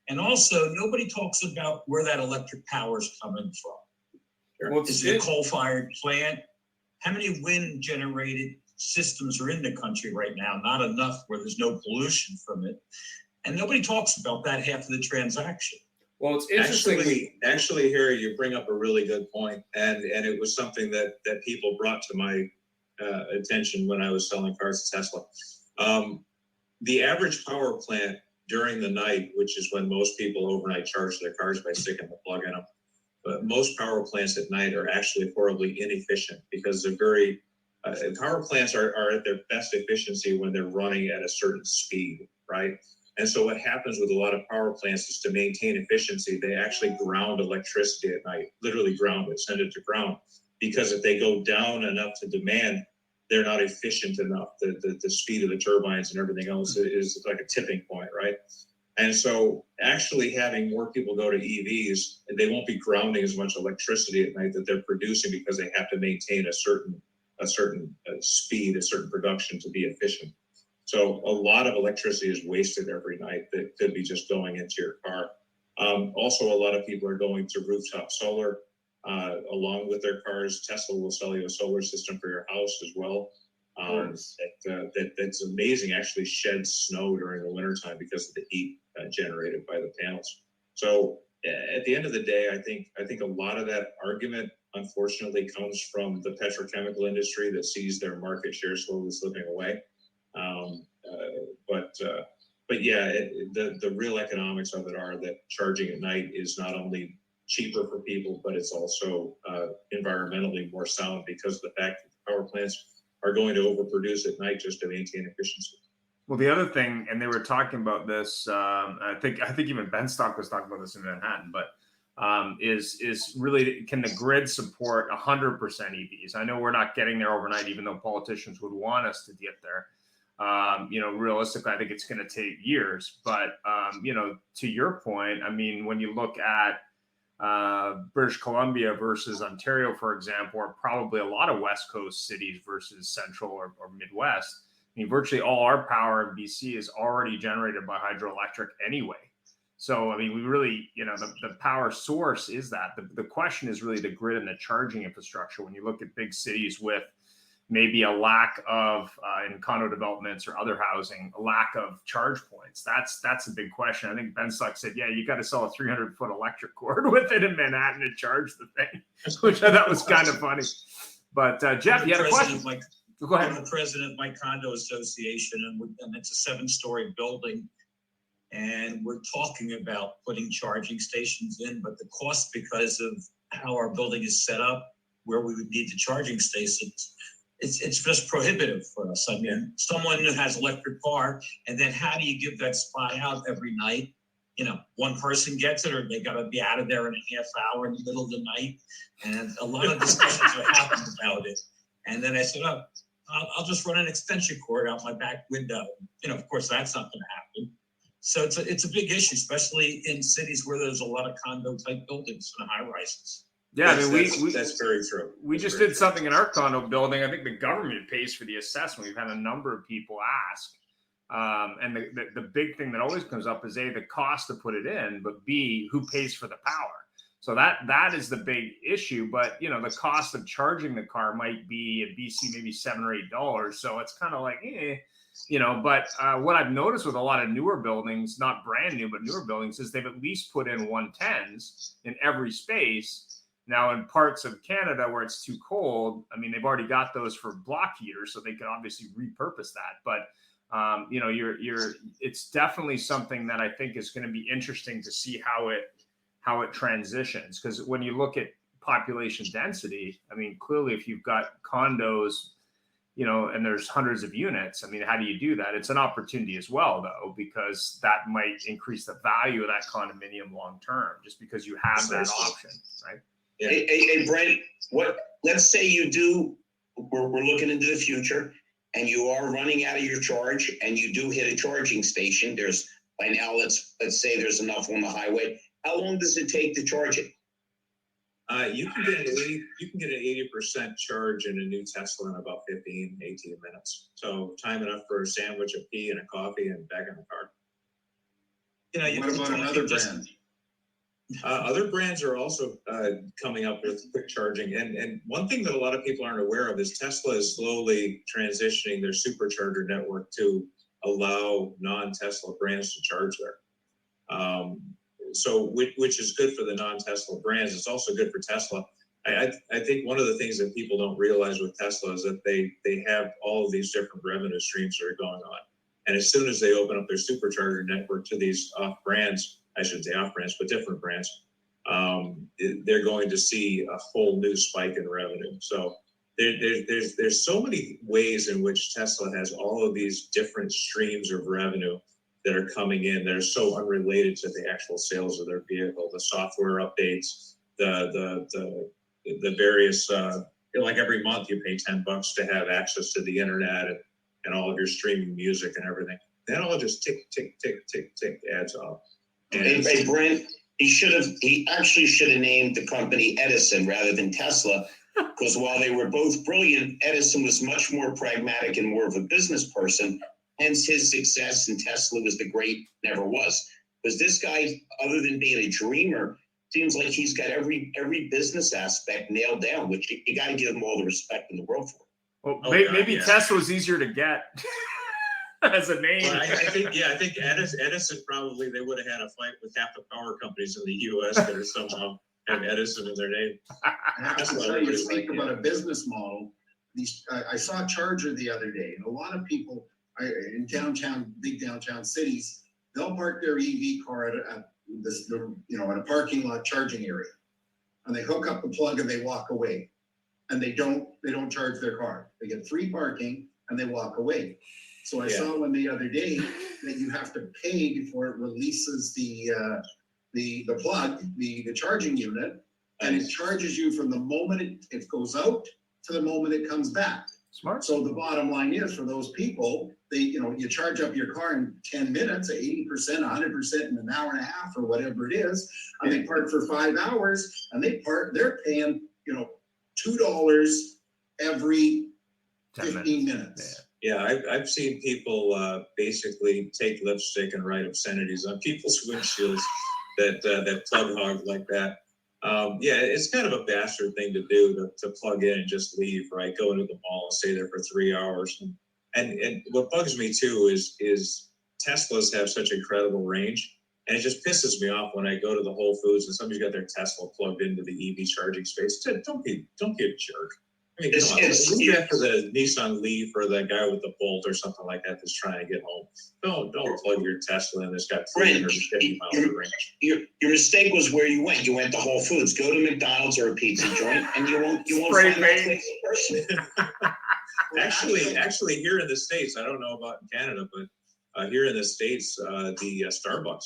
And also, nobody talks about where that electric power is coming from. Well, Is it a coal-fired plant? How many wind-generated systems are in the country right now? Not enough where there's no pollution from it. And nobody talks about that half of the transaction. Well, it's interesting. Actually, here you bring up a really good point, and it was something that people brought to my attention when I was selling cars to Tesla. The average power plant during the night, which is when most people overnight charge their cars by sticking the plug in them, but most power plants at night are actually horribly inefficient because they're very power plants are at their best efficiency when they're running at a certain speed, right? And so what happens with a lot of power plants is to maintain efficiency, they actually ground electricity at night, literally ground it, send it to ground. Because if they go down enough to demand, they're not efficient enough. The speed of the turbines and everything else is like a tipping point, right? And so actually having more people go to EVs, they won't be grounding as much electricity at night that they're producing because they have to maintain a certain speed, a certain production to be efficient. So a lot of electricity is wasted every night that could be just going into your car. Also, a lot of people are going to rooftop solar along with their cars. Tesla will sell you a solar system for your house as well. That's amazing. Actually sheds snow during the wintertime because of the heat generated by the panels. So at the end of the day, I think a lot of that argument, unfortunately, comes from the petrochemical industry that sees their market share slowly slipping away. But yeah, the real economics of it are that charging at night is not only cheaper for people, but it's also environmentally more sound because of the fact that the power plants are going to overproduce at night just to maintain efficiency. Well, the other thing, and they were talking about this, I think even Ben Stock was talking about this in Manhattan, but is really, can the grid support 100% EVs? I know we're not getting there overnight, even though politicians would want us to get there. Realistically, I think it's going to take years. But, to your point, I mean, when you look at British Columbia versus Ontario, for example, or probably a lot of West Coast cities versus Central or Midwest, I mean, virtually all our power in BC is already generated by hydroelectric anyway. So, I mean, we really, the power source is that. The question is really the grid and the charging infrastructure. When you look at big cities with maybe a lack of, in condo developments or other housing, a lack of charge points, that's a big question. I think Ben Stock said, yeah, you got to sell a 300-foot electric cord with it in Manhattan to charge the thing, which I thought was kind of funny. But Jeff, you had a question? Go ahead. I'm the president of my condo association, and it's a 7-story building. And we're talking about putting charging stations in, but the cost, because of how our building is set up, where we would need the charging stations, it's just prohibitive for us. I mean, someone who has an electric car, and then how do you give that spot out every night? One person gets it, or they got to be out of there in a half hour in the middle of the night. And a lot of discussions are happening about it. And then I said, I'll just run an extension cord out my back window. Of course, that's not going to happen. So it's a big issue, especially in cities where there's a lot of condo type buildings and high rises. Yeah, Yes, I mean, that's very true. We just did something in our condo building. I think the government pays for the assessment. We've had a number of people ask. And the big thing that always comes up is A, the cost to put it in, but B, who pays for the power? So that is the big issue. But, the cost of charging the car might be in BC maybe $7 or $8. So it's kind of like, but what I've noticed with a lot of newer buildings, not brand new, but newer buildings, is they've at least put in 110s in every space. Now, in parts of Canada where it's too cold, I mean, they've already got those for block heaters, so they could obviously repurpose that. But, it's definitely something that I think is going to be interesting to see how it transitions. Because when you look at population density, I mean, clearly if you've got condos, and there's hundreds of units, I mean, how do you do that? It's an opportunity as well, though, because that might increase the value of that condominium long term, just because you have that option, right? Yeah. Hey, Brent, let's say you do, we're looking into the future, and you are running out of your charge, and you do hit a charging station. There's, by now, let's say there's enough on the highway. How long does it take to charge it? You can get an 80% charge in a new Tesla in about 15, 18 minutes. So time enough for a sandwich, a pee, and a coffee, and back in the car. What about another brand? Other brands are also coming up with quick charging. And one thing that a lot of people aren't aware of is Tesla is slowly transitioning their supercharger network to allow non-Tesla brands to charge there. So which is good for the non-Tesla brands. It's also good for Tesla. I think one of the things that people don't realize with Tesla is that they have all of these different revenue streams that are going on. And as soon as they open up their supercharger network to these off brands, I shouldn't say off brands, but different brands, they're going to see a whole new spike in revenue. So there's so many ways in which Tesla has all of these different streams of revenue that are coming in that are so unrelated to the actual sales of their vehicle, the software updates, the various, like every month you pay $10 to have access to the internet and all of your streaming music and everything. That all just tick, tick, tick, tick, tick adds up. Hey, Brent, he actually should have named the company Edison rather than Tesla, because while they were both brilliant, Edison was much more pragmatic and more of a business person. Hence his success, and Tesla was the great never was. Because this guy, other than being a dreamer, seems like he's got every business aspect nailed down, which you got to give him all the respect in the world for. Well, maybe Tesla was easier to get as a name. Well, I think Edison probably, they would have had a fight with half the power companies in the U.S. that are somehow have Edison in their name. I have to tell you, speak about a business model. I saw Charger the other day, and a lot of people in big downtown cities, they'll park their EV car at a parking lot charging area, and they hook up the plug and they walk away, and they don't charge their car. They get free parking and they walk away. So I saw one the other day that you have to pay before it releases the plug, the charging unit, and it charges you from the moment it goes out to the moment it comes back. Smart. So the bottom line is, for those people, you charge up your car in 10 minutes, 80%, 100% in an hour and a half or whatever it is, and they park for 5 hours, and they're paying, $2 every 15 minutes. Yeah, I've seen people basically take lipstick and write obscenities on people's windshields that plug hog like that. It's kind of a bastard thing to do to plug in and just leave, right? Go into the mall and stay there for 3 hours. And what bugs me too is Teslas have such incredible range, and it just pisses me off when I go to the Whole Foods and somebody's got their Tesla plugged into the EV charging space. Don't be a jerk. I mean, leave after the Nissan Leaf or the guy with the Bolt or something like that that's trying to get home. Don't plug your Tesla in that's got 350 miles of range. Your mistake was where you went. You went to Whole Foods. Go to McDonald's or a pizza joint, and you won't Spray find that person. Actually, here in the States, I don't know about in Canada, but here in the States, the Starbucks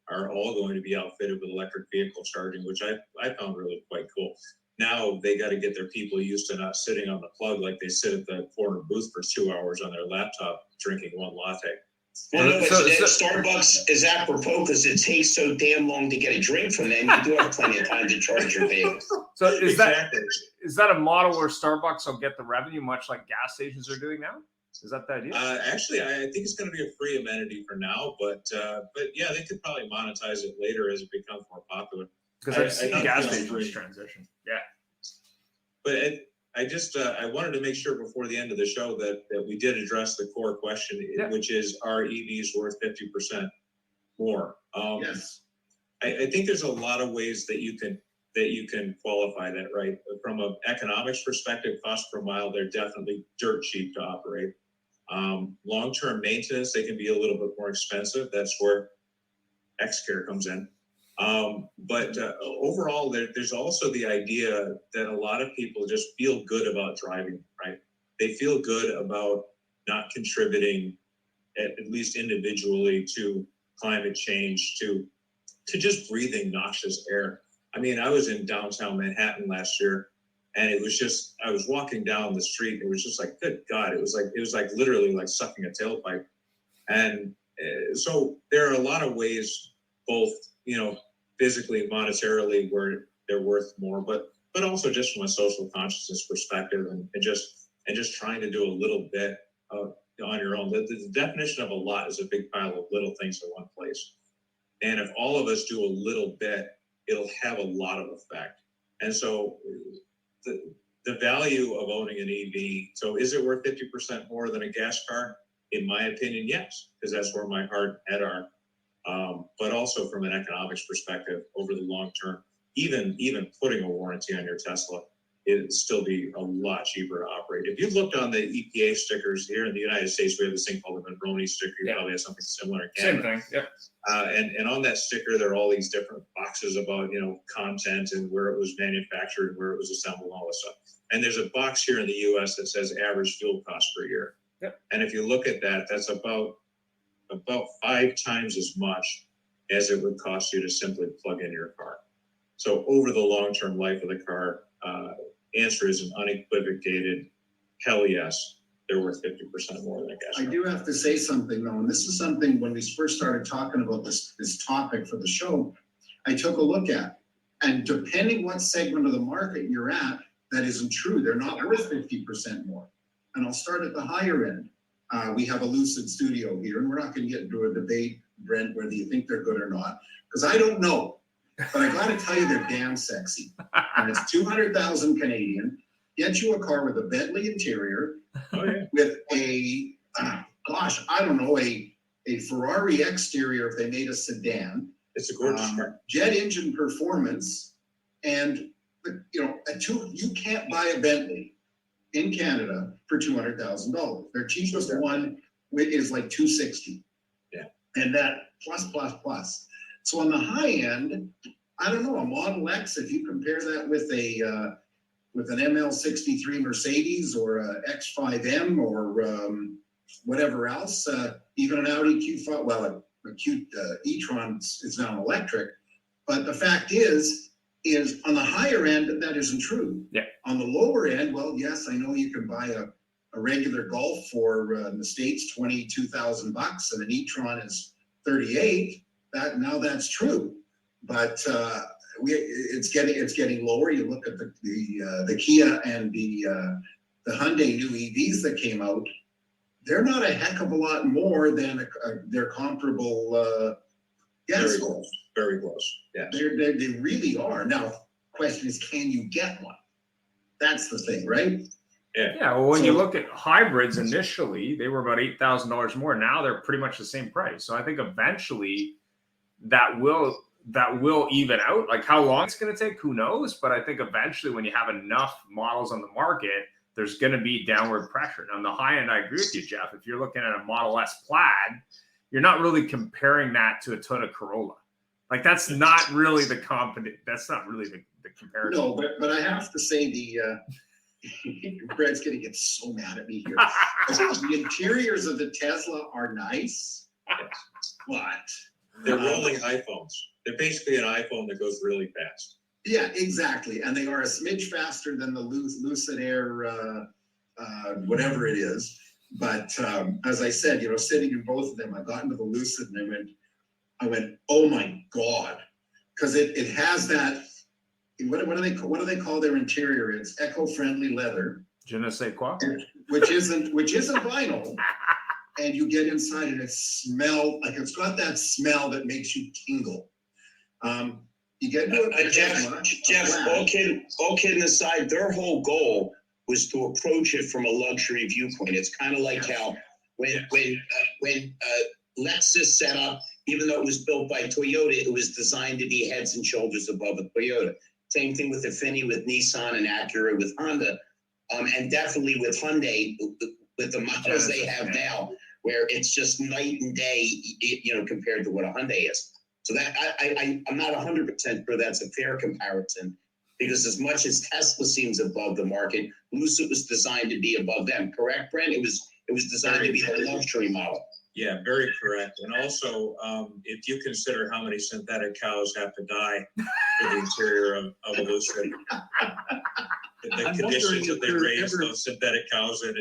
are all going to be outfitted with electric vehicle charging, which I found really quite cool. Now they got to get their people used to not sitting on the plug like they sit at the corner booth for 2 hours on their laptop drinking one latte. Well, no, Starbucks is apropos because it takes so damn long to get a drink from them. You do have plenty of time to charge your vehicle. So is that a model where Starbucks will get the revenue much like gas stations are doing now? Is that the idea? Actually, I think it's going to be a free amenity for now, but yeah, they could probably monetize it later as it becomes more popular. Because I've seen gas stations transition. Yeah. But I wanted to make sure before the end of the show that we did address the core question, which is, are EVs worth 50% more? Yes. I think there's a lot of ways that you can qualify that, right? From an economics perspective, cost per mile, they're definitely dirt cheap to operate. Long-term maintenance, they can be a little bit more expensive. That's where Xcare comes in. But overall, there's also the idea that a lot of people just feel good about driving, right? They feel good about not contributing, at least individually, to climate change, to just breathing noxious air. I mean, I was in downtown Manhattan last year, and it was just, I was walking down the street. It was just like, good God, it was like literally like sucking a tailpipe. And so there are a lot of ways, both, physically and monetarily, where they're worth more, but also just from a social consciousness perspective, and just trying to do a little bit on your own. The definition of a lot is a big pile of little things in one place. And if all of us do a little bit, it'll have a lot of effect. And so the value of owning an EV, so is it worth 50% more than a gas car? In my opinion, yes, because that's where my heart and head are. But also from an economics perspective, over the long term, even putting a warranty on your Tesla, it'd still be a lot cheaper to operate. If you looked on the EPA stickers here in the United States, we have this thing called the Monroney sticker. You probably have something similar in Canada. Same thing. Yep. And on that sticker, there are all these different boxes about, content and where it was manufactured and where it was assembled and all this stuff. And there's a box here in the US that says average fuel cost per year. Yep. And if you look at that, that's about 5 times as much as it would cost you to simply plug in your car. So over the long-term life of the car, answer is an unequivocated hell yes. They're worth 50% more than a gas car. I do have to say something though, and this is something when we first started talking about this topic for the show, I took a look at. And depending what segment of the market you're at, that isn't true. They're not worth 50% more. And I'll start at the higher end. We have a Lucid studio here, and we're not going to get into a debate, Brent, whether you think they're good or not, because I don't know. But I got to tell you, they're damn sexy. And it's 200,000 Canadian. Get you a car with a Bentley interior, with a, a Ferrari exterior if they made a sedan. It's a gorgeous car. Jet engine performance, and you can't buy a Bentley in Canada for $200,000. Their cheapest one is like $260,000. Yeah. And that plus. So on the high end, I don't know, a Model X, if you compare that with an ML63 Mercedes or a X5M or whatever else, even an Audi Q5, well, a cute e-tron is now electric. But the fact is on the higher end, that isn't true. Yeah. On the lower end, well, yes, I know you can buy a regular Golf for in the States, $22,000, and an e-tron is $38,000. That's true, but it's getting lower. You look at the Kia and the Hyundai new EVs that came out. They're not a heck of a lot more than their comparable gas cars. Very close. Yeah. They really are. Now, question is, can you get one? That's the thing, right? Yeah. Well, when you look at hybrids initially, they were about $8,000 more. Now they're pretty much the same price. So I think eventually that will even out. Like how long it's going to take, who knows? But I think eventually when you have enough models on the market, there's going to be downward pressure. And on the high end, I agree with you, Jeff. If you're looking at a Model S Plaid, you're not really comparing that to a Toyota Corolla. Like that's not really the that's not really the comparison. No, but I have to say Brad's going to get so mad at me here. The interiors of the Tesla are nice, but they're rolling iPhones. They're basically an iPhone that goes really fast. Yeah, exactly. And they are a smidge faster than the Lucid Air, whatever it is. But as I said, sitting in both of them, I got into the Lucid and I went, oh my God. Because it has that, what do they call their interior? It's eco-friendly leather. Je ne sais quoi. Which isn't vinyl. And you get inside and it's got that smell that makes you tingle. You get Jeff, all kidding aside, their whole goal was to approach it from a luxury viewpoint. It's kind of like how when Lexus set up, even though it was built by Toyota, it was designed to be heads and shoulders above a Toyota. Same thing with Affinity, with Nissan, and Acura with Honda, and definitely with Hyundai, with the models they have now, where it's just night and day, compared to what a Hyundai is. So that I'm not 100% sure that's a fair comparison, because as much as Tesla seems above the market, Lucid was designed to be above them. Correct, Brent? It was designed to be a luxury model. Yeah, very correct. And also, if you consider how many synthetic cows have to die for the interior of a Lucid, the conditions that they raise those synthetic cows in,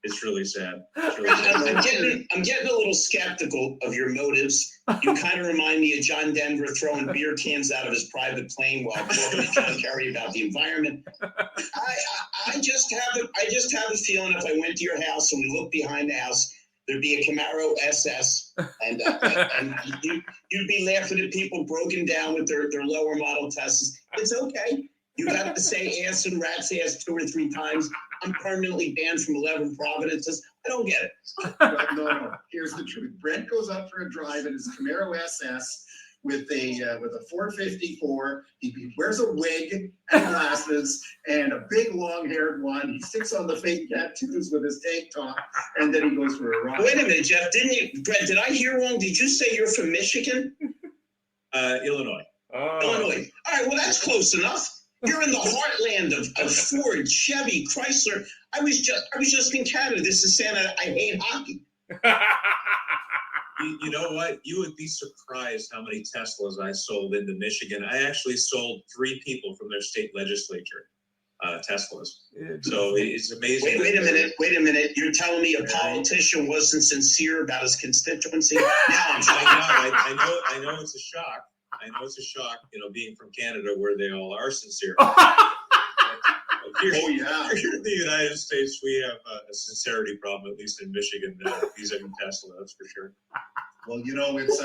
it's really sad. It's really sad. I'm getting a little skeptical of your motives. You kind of remind me of John Denver throwing beer cans out of his private plane while talking to John Kerry about the environment. I just have a feeling if I went to your house and we looked behind the house There'd be a Camaro SS, and you'd be laughing at people broken down with their lower model Teslas. It's okay. You got to say ass and rat's ass 2 or 3 times. I'm permanently banned from 11 Providences. I don't get it. No. Here's the truth. Brent goes out for a drive in his Camaro SS with a 454. He wears a wig and glasses and a big long-haired one. He sticks on the fake tattoos with his tank top, and then he goes for a ride. Wait a minute, Jeff. Brent, did I hear wrong? Did you say you're from Michigan? Illinois. Oh. Illinois. All right, well, that's close enough. You're in the heartland of Ford, Chevy, Chrysler. I was just in Canada. This is saying I hate hockey. You know what? You would be surprised how many Teslas I sold into Michigan. I actually sold 3 people from their state legislature Teslas. So it's amazing. Wait a minute. You're telling me a politician wasn't sincere about his constituency? Now I'm I know it's a shock. I know it's a shock, being from Canada where they all are sincere. Here in the United States, we have a sincerity problem, at least in Michigan, vis-a-vis Tesla, that's for sure. Well, it's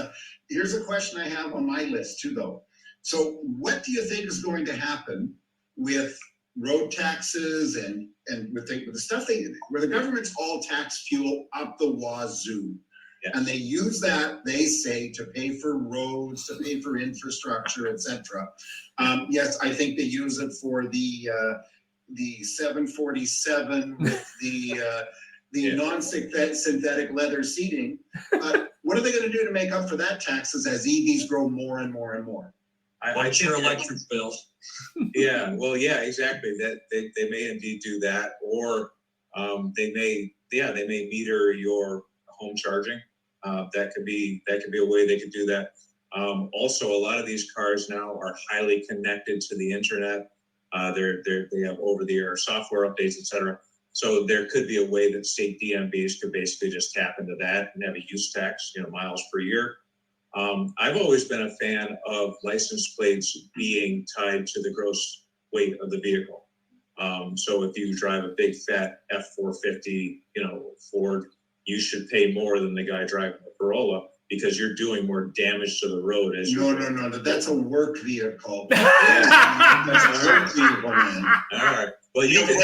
here's a question I have on my list too, though. So what do you think is going to happen with road taxes and with the stuff where the government's all tax fuel up the wazoo? Yes. And they use that, they say, to pay for roads, to pay for infrastructure, etc. Yes, I think they use it for the 747 with the non-synthetic leather seating. What are they going to do to make up for that taxes as EVs grow more and more and more? Watch your electric bill. Yeah, well, yeah, exactly. That they may indeed do that, or they may meter your home charging. That could be a way they could do that. Also, a lot of these cars now are highly connected to the internet. They have over-the-air software updates, etc. So there could be a way that state DMVs could basically just tap into that and have a use tax, miles per year. I've always been a fan of license plates being tied to the gross weight of the vehicle. So if you drive a big fat F450, Ford, you should pay more than the guy driving a Corolla because you're doing more damage to the road as you. No. That's a work vehicle. That's a work vehicle, man. All right. Well, you can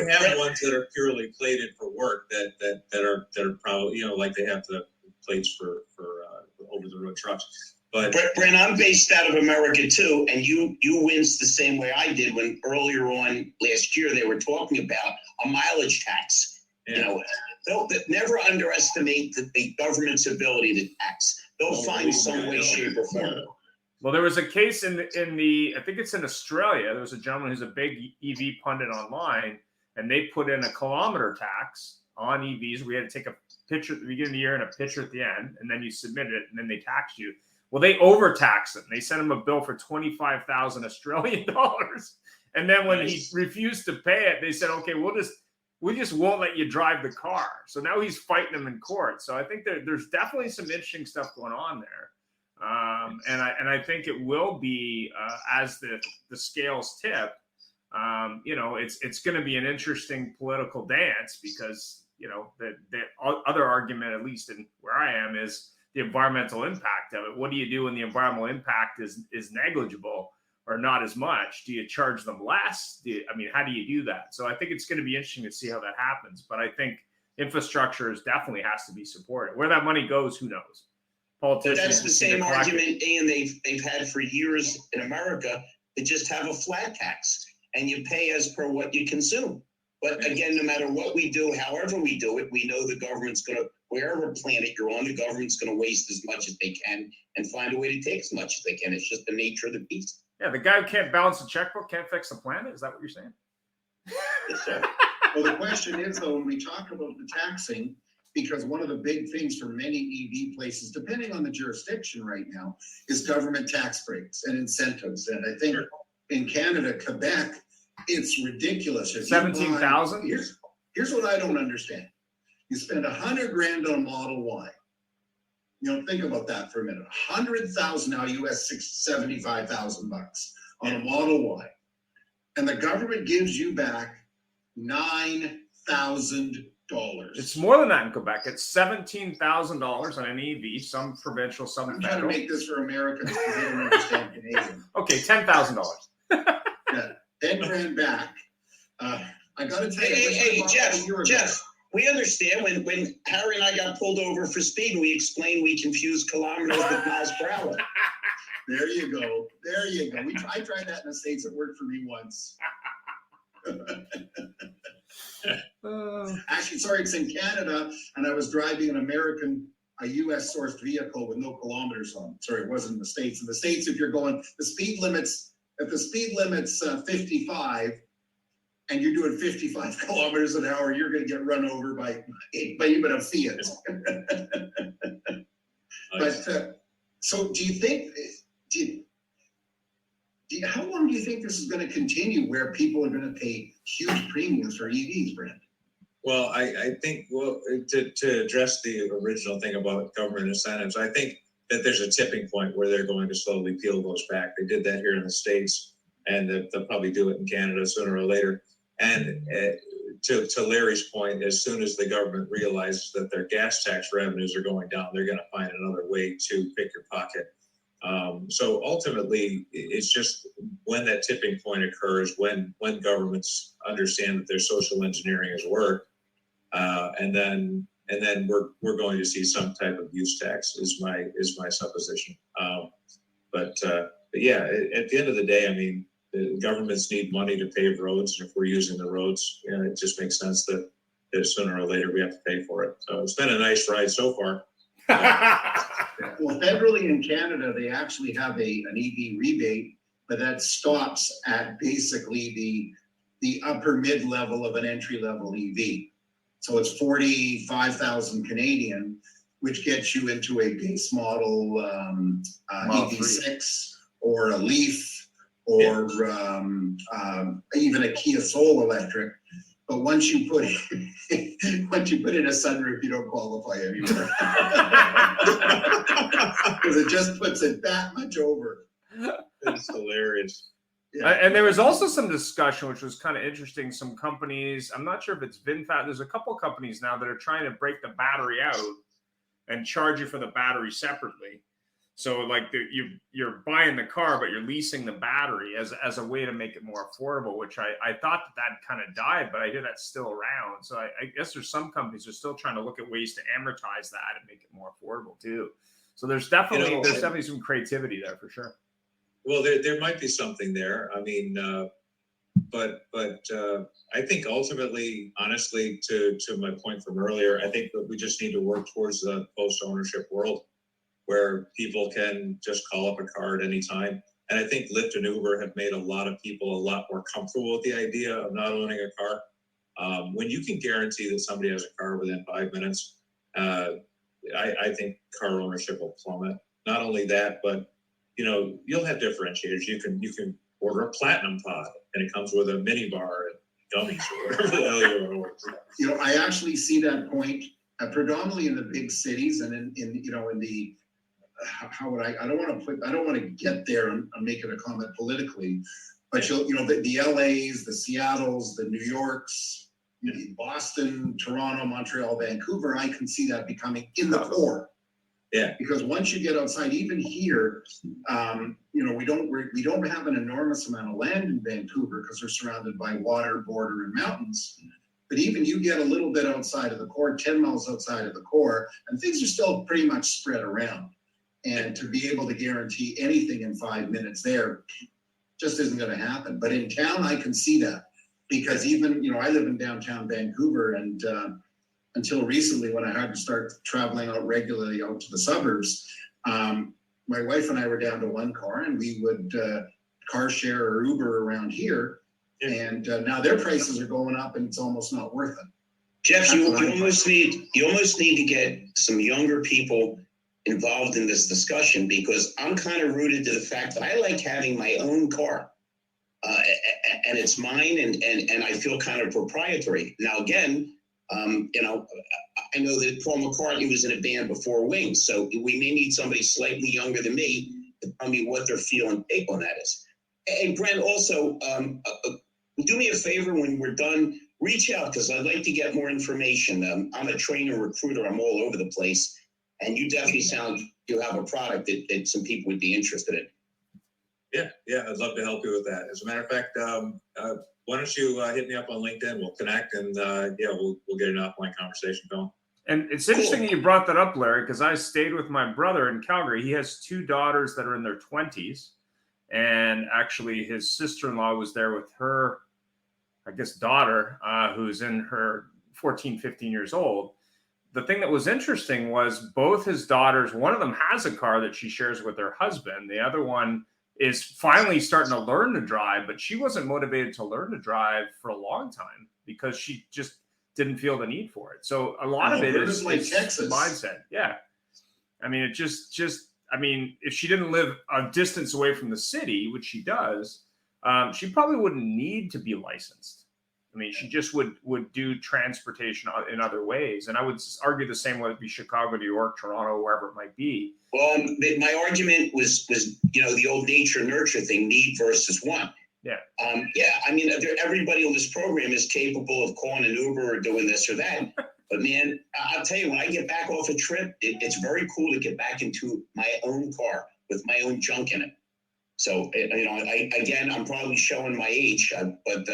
have ones that are purely plated for work that are probably like they have the plates for over the road trucks. But Brent, I'm based out of America too, and you winced the same way I did when earlier on last year they were talking about a mileage tax. Yeah. They'll never underestimate the government's ability to tax. They'll find some way, shape, or form. Well, there was a case in the I think it's in Australia. There was a gentleman who's a big EV pundit online, and they put in a kilometer tax on EVs. We had to take a picture at the beginning of the year and a picture at the end, and then you submitted it, and then they taxed you. Well, they overtaxed him. They sent him a bill for 25,000 Australian dollars, and then when he refused to pay it, they said, "Okay, we just won't let you drive the car." So now he's fighting them in court. So I think there's definitely some interesting stuff going on there. And I think it will be as the scales tip. It's going to be an interesting political dance because the other argument, at least in where I am, is the environmental impact of it. What do you do when the environmental impact is negligible or not as much? Do you charge them less? How do you do that? So I think it's going to be interesting to see how that happens. But I think infrastructure definitely has to be supported. Where that money goes, who knows? Politicians. But that's the same argument, Ian, they've had for years in America. They just have a flat tax, and you pay as per what you consume. But again, no matter what we do, however we do it, we know the government's going to, wherever planet you're on, the government's going to waste as much as they can and find a way to take as much as they can. It's just the nature of the beast. Yeah, the guy who can't balance the checkbook can't fix the planet. Is that what you're saying? Yes, sir. Well, the question is, though, when we talk about the taxing, because one of the big things for many EV places, depending on the jurisdiction right now, is government tax breaks and incentives. And I think in Canada, Quebec, it's ridiculous. 17,000? Here's what I don't understand. You spend $100,000 on Model Y. Think about that for a minute. 100,000 now, US $75,000 on a Model Y, and the government gives you back $9,000. It's more than that in Quebec. It's $17,000 on an EV, some provincial, some I'm trying to federal. make this for Americans because they don't understand Canadian. Okay, $10,000. Yeah, 10 grand back. I got to tell you, Hey, Jeff, we understand when Harry and I got pulled over for speed, we explained we confused kilometers with miles per hour. There you go. There you go. I tried that in the States. It worked for me once. Actually, sorry, it's in Canada, and I was driving a U.S. sourced vehicle with no kilometers on. Sorry, it wasn't in the States. In the States, if you're going, if the speed limit's 55, and you're doing 55 kilometers an hour, you're going to get run over by even a Fiat. But so, do you think? How long do you think this is going to continue, where people are going to pay huge premiums for EVs, Brent? Well, I think, to address the original thing about government incentives, I think that there's a tipping point where they're going to slowly peel those back. They did that here in the States, and they'll probably do it in Canada sooner or later. And to Larry's point, as soon as the government realizes that their gas tax revenues are going down, they're going to find another way to pick your pocket. So ultimately, it's just when that tipping point occurs, when governments understand that their social engineering has worked, and then we're going to see some type of use tax is my supposition. But yeah, at the end of the day, I mean, the governments need money to pave roads, and if we're using the roads, it just makes sense that sooner or later we have to pay for it. So it's been a nice ride so far. Well, federally in Canada, they actually have an EV rebate, but that stops at basically the upper mid-level of an entry-level EV. So it's 45,000 Canadian, which gets you into a base model EV6 or a Leaf or even a Kia Soul electric. But once you put in a sunroof, you don't qualify anymore. Because it just puts it that much over. It's hilarious. Yeah. And there was also some discussion, which was kind of interesting. Some companies, I'm not sure if it's VinFast, there's a couple companies now that are trying to break the battery out and charge you for the battery separately. So like you're buying the car, but you're leasing the battery as a way to make it more affordable, which I thought that kind of died, but I hear that's still around. So I guess there's some companies that are still trying to look at ways to amortize that and make it more affordable too. So there's definitely some creativity there for sure. Well, there might be something there. I mean, but I think ultimately, honestly, to my point from earlier, I think that we just need to work towards the post-ownership world, where people can just call up a car at any time. And I think Lyft and Uber have made a lot of people a lot more comfortable with the idea of not owning a car. When you can guarantee that somebody has a car within 5 minutes, I think car ownership will plummet. Not only that, but you'll have differentiators. You can order a platinum pod, and it comes with a mini bar and gummies or whatever the hell you want to order. I actually see that point predominantly in the big cities, and in the how would I don't want to get there and make it a comment politically, but the LAs, the Seattles, the New Yorks, Boston, Toronto, Montreal, Vancouver, I can see that becoming in the core. Yeah. Because once you get outside, even here, we don't have an enormous amount of land in Vancouver because we're surrounded by water, border, and mountains. But even you get a little bit outside of the core, 10 miles outside of the core, and things are still pretty much spread around. And to be able to guarantee anything in 5 minutes there just isn't going to happen. But in town, I can see that, because even, I live in downtown Vancouver, and until recently, when I had to start traveling out regularly out to the suburbs, my wife and I were down to one car, and we would car share or Uber around here. And now their prices are going up, and it's almost not worth it. Jeff, you almost need to get some younger people involved in this discussion, because I'm kind of rooted to the fact that I like having my own car, and it's mine, and I feel kind of proprietary. Now, again, I know that Paul McCartney was in a band before Wings, so we may need somebody slightly younger than me to tell me what their feel and take on that is. And Brent, also, do me a favor when we're done reach out because I'd like to get more information. I'm a trainer, recruiter. I'm all over the place. And you definitely sound like you have a product that some people would be interested in. Yeah, I'd love to help you with that. As a matter of fact, why don't you hit me up on LinkedIn? We'll connect, and we'll get an offline conversation going. And it's interesting that you brought that up, Larry, because I stayed with my brother in Calgary. He has 2 daughters that are in their 20s. And actually, his sister-in-law was there with her, I guess, daughter, who's in her 14, 15 years old. The thing that was interesting was both his daughters, one of them has a car that she shares with her husband. The other one is finally starting to learn to drive, but she wasn't motivated to learn to drive for a long time because she just didn't feel the need for it. So a lot of it is like Texas mindset. Yeah. I mean, it I mean, if she didn't live a distance away from the city, which she does, she probably wouldn't need to be licensed. I mean, she just would do transportation in other ways. And I would argue the same way, it'd be Chicago, New York, Toronto, wherever it might be. Well, my argument was the old nature nurture thing, need versus want. Yeah. I mean, everybody on this program is capable of calling an Uber or doing this or that. But man, I'll tell you, when I get back off a trip, it's very cool to get back into my own car with my own junk in it. So, I'm probably showing my age, but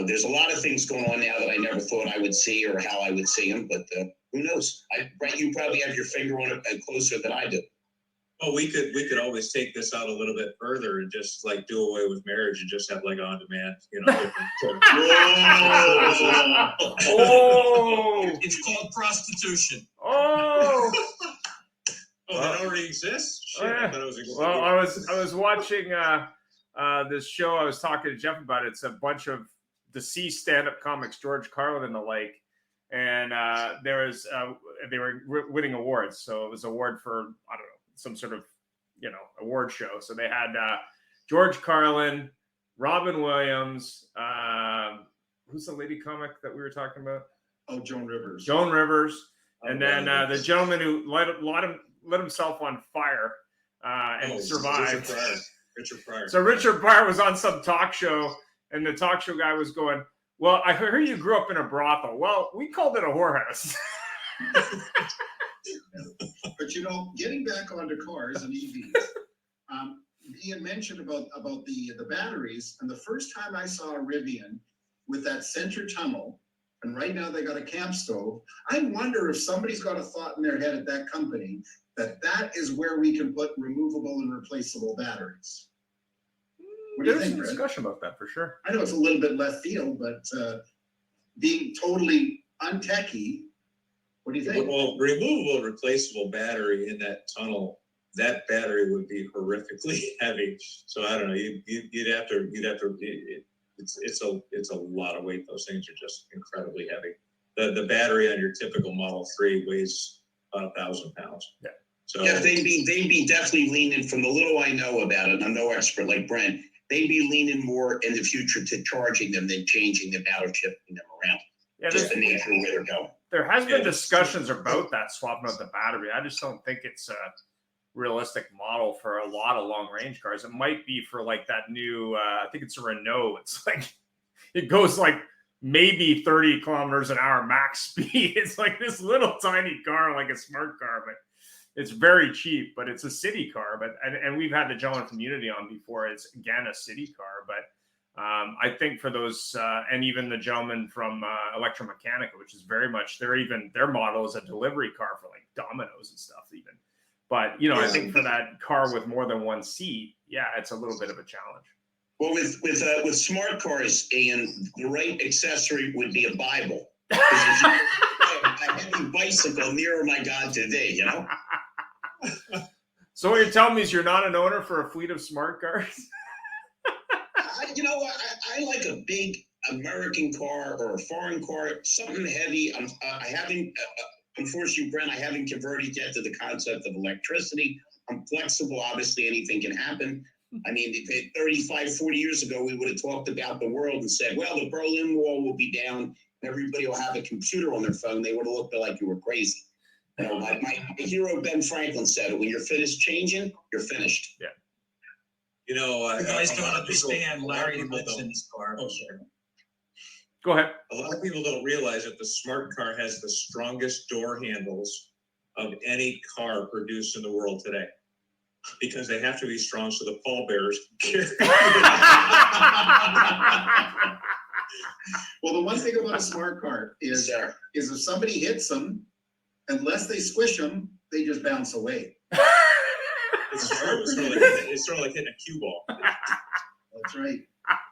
there's a lot of things going on now that I never thought I would see or how I would see them. But who knows? Brent, you probably have your finger on it closer than I do. Oh, we could always take this out a little bit further and just like do away with marriage and just have like on demand, different. Oh, It's called prostitution. Oh, that already exists. Shit, I thought it was well, I was watching this show. I was talking to Jeff about it. It's a bunch of deceased stand-up comics, George Carlin and the like, and they were winning awards. So it was an award for, I don't know, some sort of award show. So they had George Carlin, Robin Williams, who's the lady comic that we were talking about? Oh, Joan Rivers. And then the gentleman who lit himself on fire and survived. Richard Pryor. So Richard Pryor was on some talk show, and the talk show guy was going, "Well, I heard you grew up in a brothel." Well, we called it a whorehouse. But getting back onto cars and EVs, Ian mentioned about the batteries, and the first time I saw a Rivian with that center tunnel, and right now they got a camp stove, I wonder if somebody's got a thought in their head at that company that is where we can put removable and replaceable batteries. What do you There's think, a discussion about that for sure. I know it's a little bit left field, but being totally untechy, what do you think? Well, removable, replaceable battery in that tunnel, that battery would be horrifically heavy. So I don't know. You'd have to. It's a lot of weight. Those things are just incredibly heavy. The battery on your typical Model 3 weighs about 1,000 pounds. Yeah. So yeah, they'd be definitely leaning, from the little I know about it, and I'm no expert like Brent, they'd be leaning more in the future to charging them than changing them out or shifting them around. Yeah, just the nature of where they're going. There has been discussions about that, swapping out the battery. I just don't think it's a realistic model for a lot of long range cars. It might be for like that new, I think it's a Renault. It's like, it goes like maybe 30 kilometers an hour max speed. It's like this little tiny car, like a smart car, but it's very cheap, but it's a city car. But and we've had the gentleman from Unity on before. It's again a city car, but I think for those, and even the gentleman from Electromechanica, which is very much, their model is a delivery car for like Domino's and stuff even. But, I think for that car with more than one seat, yeah, it's a little bit of a challenge. Well, with smart cars, Ian, the right accessory would be a Bible. A heavy bicycle nearer my God today, So what you're telling me is you're not an owner for a fleet of smart cars? I like a big American car or a foreign car, something heavy. I haven't, unfortunately, Brent, I haven't converted yet to the concept of electricity. I'm flexible. Obviously, anything can happen. I mean, 35, 40 years ago, we would have talked about the world and said, well, the Berlin Wall will be down and everybody will have a computer on their phone. They would have looked like you were crazy. My hero, Ben Franklin, said it. When you're finished changing, you're finished. Yeah. You guys don't understand. Larry lives in his car. Oh, sure. Go ahead. A lot of people don't realize that the smart car has the strongest door handles of any car produced in the world today, because they have to be strong so the pallbearers carry. Well, the one thing about a smart car is if somebody hits them, unless they squish them, they just bounce away. It's sort of like hitting a cue ball. That's right.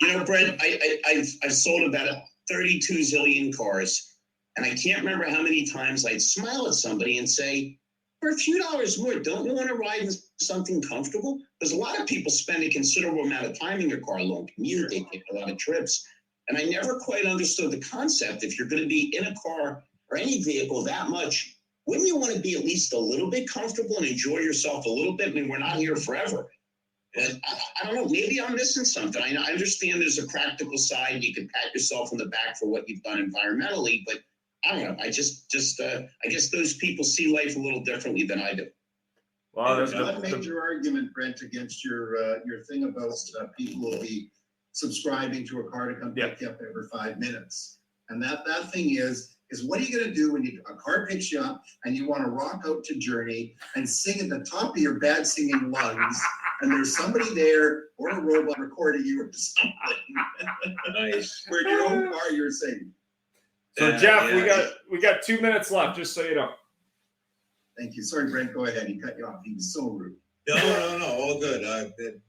You know, Brent, I've sold about 32 zillion cars, and I can't remember how many times I'd smile at somebody and say, for a few dollars more, don't you want to ride in something comfortable? Because a lot of people spend a considerable amount of time in your car, long commute, they take a lot of trips. And I never quite understood the concept. If you're going to be in a car or any vehicle that much, wouldn't you want to be at least a little bit comfortable and enjoy yourself a little bit? I mean, we're not here forever. And I don't know, maybe I'm missing something. I understand there's a practical side. You can pat yourself on the back for what you've done environmentally, but I don't know. I guess those people see life a little differently than I do. Well, There's one major argument, Brent, against your thing about people will be subscribing to a car to come pick you up every 5 minutes. And that thing is what are you going to do when a car picks you up and you want to rock out to Journey and sing at the top of your bad singing lungs, and there's somebody there or a robot recording you or something. Nice. Where in your own car you're singing. So Jeff, we got 2 minutes left, just so you know. Thank you. Sorry, Brent, go ahead. He cut you off. He was so rude. No, all good.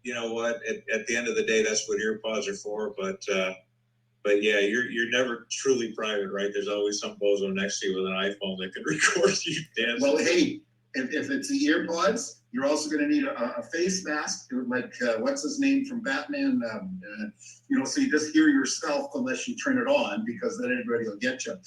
You know what? At the end of the day, that's what earpods are for. But yeah, you're never truly private, right? There's always some bozo next to you with an iPhone that can record you dancing. Well, hey, if it's the earpods, you're also going to need a face mask, like what's his name from Batman? So you just hear yourself unless you turn it on, because then everybody will get you.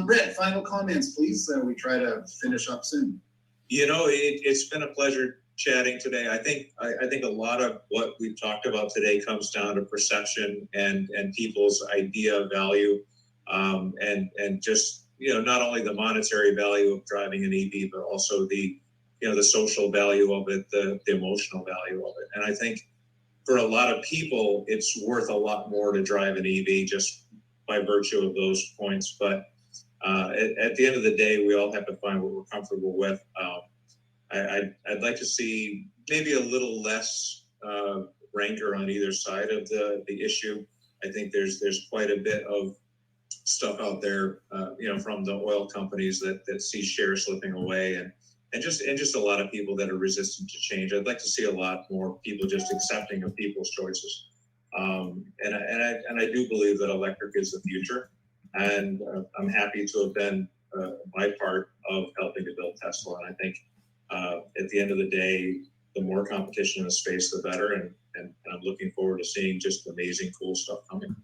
Brett, final comments, please. We try to finish up soon. You know, it's been a pleasure chatting today. I think a lot of what we've talked about today comes down to perception and people's idea of value, and just, not only the monetary value of driving an EV, but also the social value of it, the emotional value of it. And I think for a lot of people, it's worth a lot more to drive an EV just by virtue of those points. But at the end of the day, we all have to find what we're comfortable with. I'd like to see maybe a little less rancor on either side of the issue. I think there's quite a bit of stuff out there, from the oil companies that see shares slipping away, and just a lot of people that are resistant to change. I'd like to see a lot more people just accepting of people's choices. And I do believe that electric is the future, and I'm happy to have been my part of helping to build Tesla. And I think at the end of the day, the more competition in the space, the better. And I'm looking forward to seeing just amazing, cool stuff coming.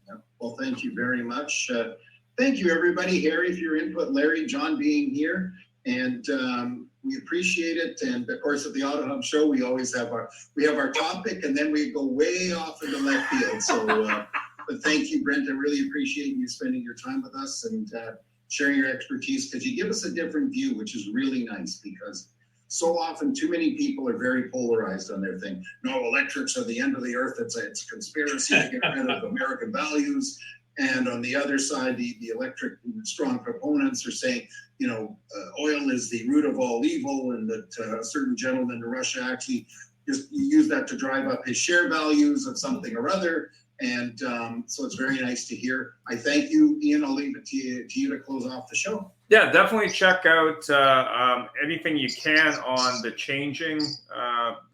Yeah. Well, thank you very much. Thank you, everybody. Harry, for your input. Larry, John being here. And we appreciate it. And of course, at the AutoHub show, we always have our topic, and then we go way off into left field. So, but thank you, Brent. I really appreciate you spending your time with us and sharing your expertise, because you give us a different view, which is really nice, because so often too many people are very polarized on their thing. No, electrics are the end of the earth. It's a conspiracy to get rid of American values. And on the other side, the electric strong proponents are saying, oil is the root of all evil, and that a certain gentleman in Russia actually just used that to drive up his share values of something or other. And so it's very nice to hear. I thank you, Ian. I'll leave it to you to close off the show. Yeah, definitely check out anything you can on the changing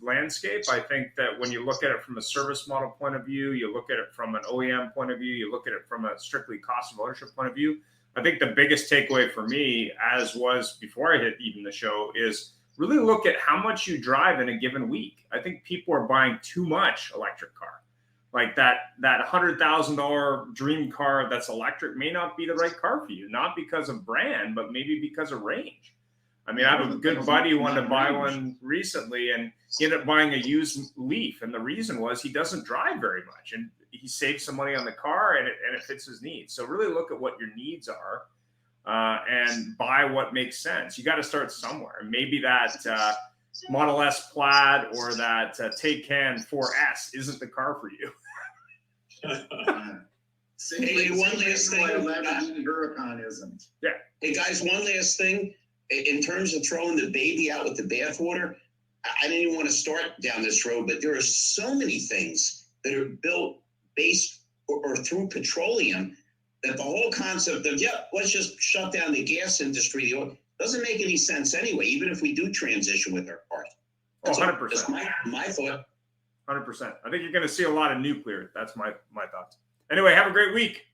landscape. I think that when you look at it from a service model point of view, you look at it from an OEM point of view, you look at it from a strictly cost of ownership point of view. I think the biggest takeaway for me, as was before I hit even the show, is really look at how much you drive in a given week. I think people are buying too much electric car. Like that $100,000 dream car that's electric may not be the right car for you, not because of brand, but maybe because of range. I mean, I have a good buddy who wanted to buy one recently, and he ended up buying a used Leaf. And the reason was he doesn't drive very much, and he saved some money on the car, and it fits his needs. So really look at what your needs are and buy what makes sense. You got to start somewhere. And maybe that Model S Plaid or that Taycan 4S isn't the car for you. Hey, one last reason why a thing. Lamborghini Huracan isn't. Hey, guys, one last thing. In terms of throwing the baby out with the bathwater, I didn't even want to start down this road, but there are so many things that are built based or through petroleum that the whole concept of, let's just shut down the gas industry doesn't make any sense anyway, even if we do transition with our cars. Oh, 100%. That's my thought. 100%. I think you're going to see a lot of nuclear. That's my thoughts. Anyway, have a great week.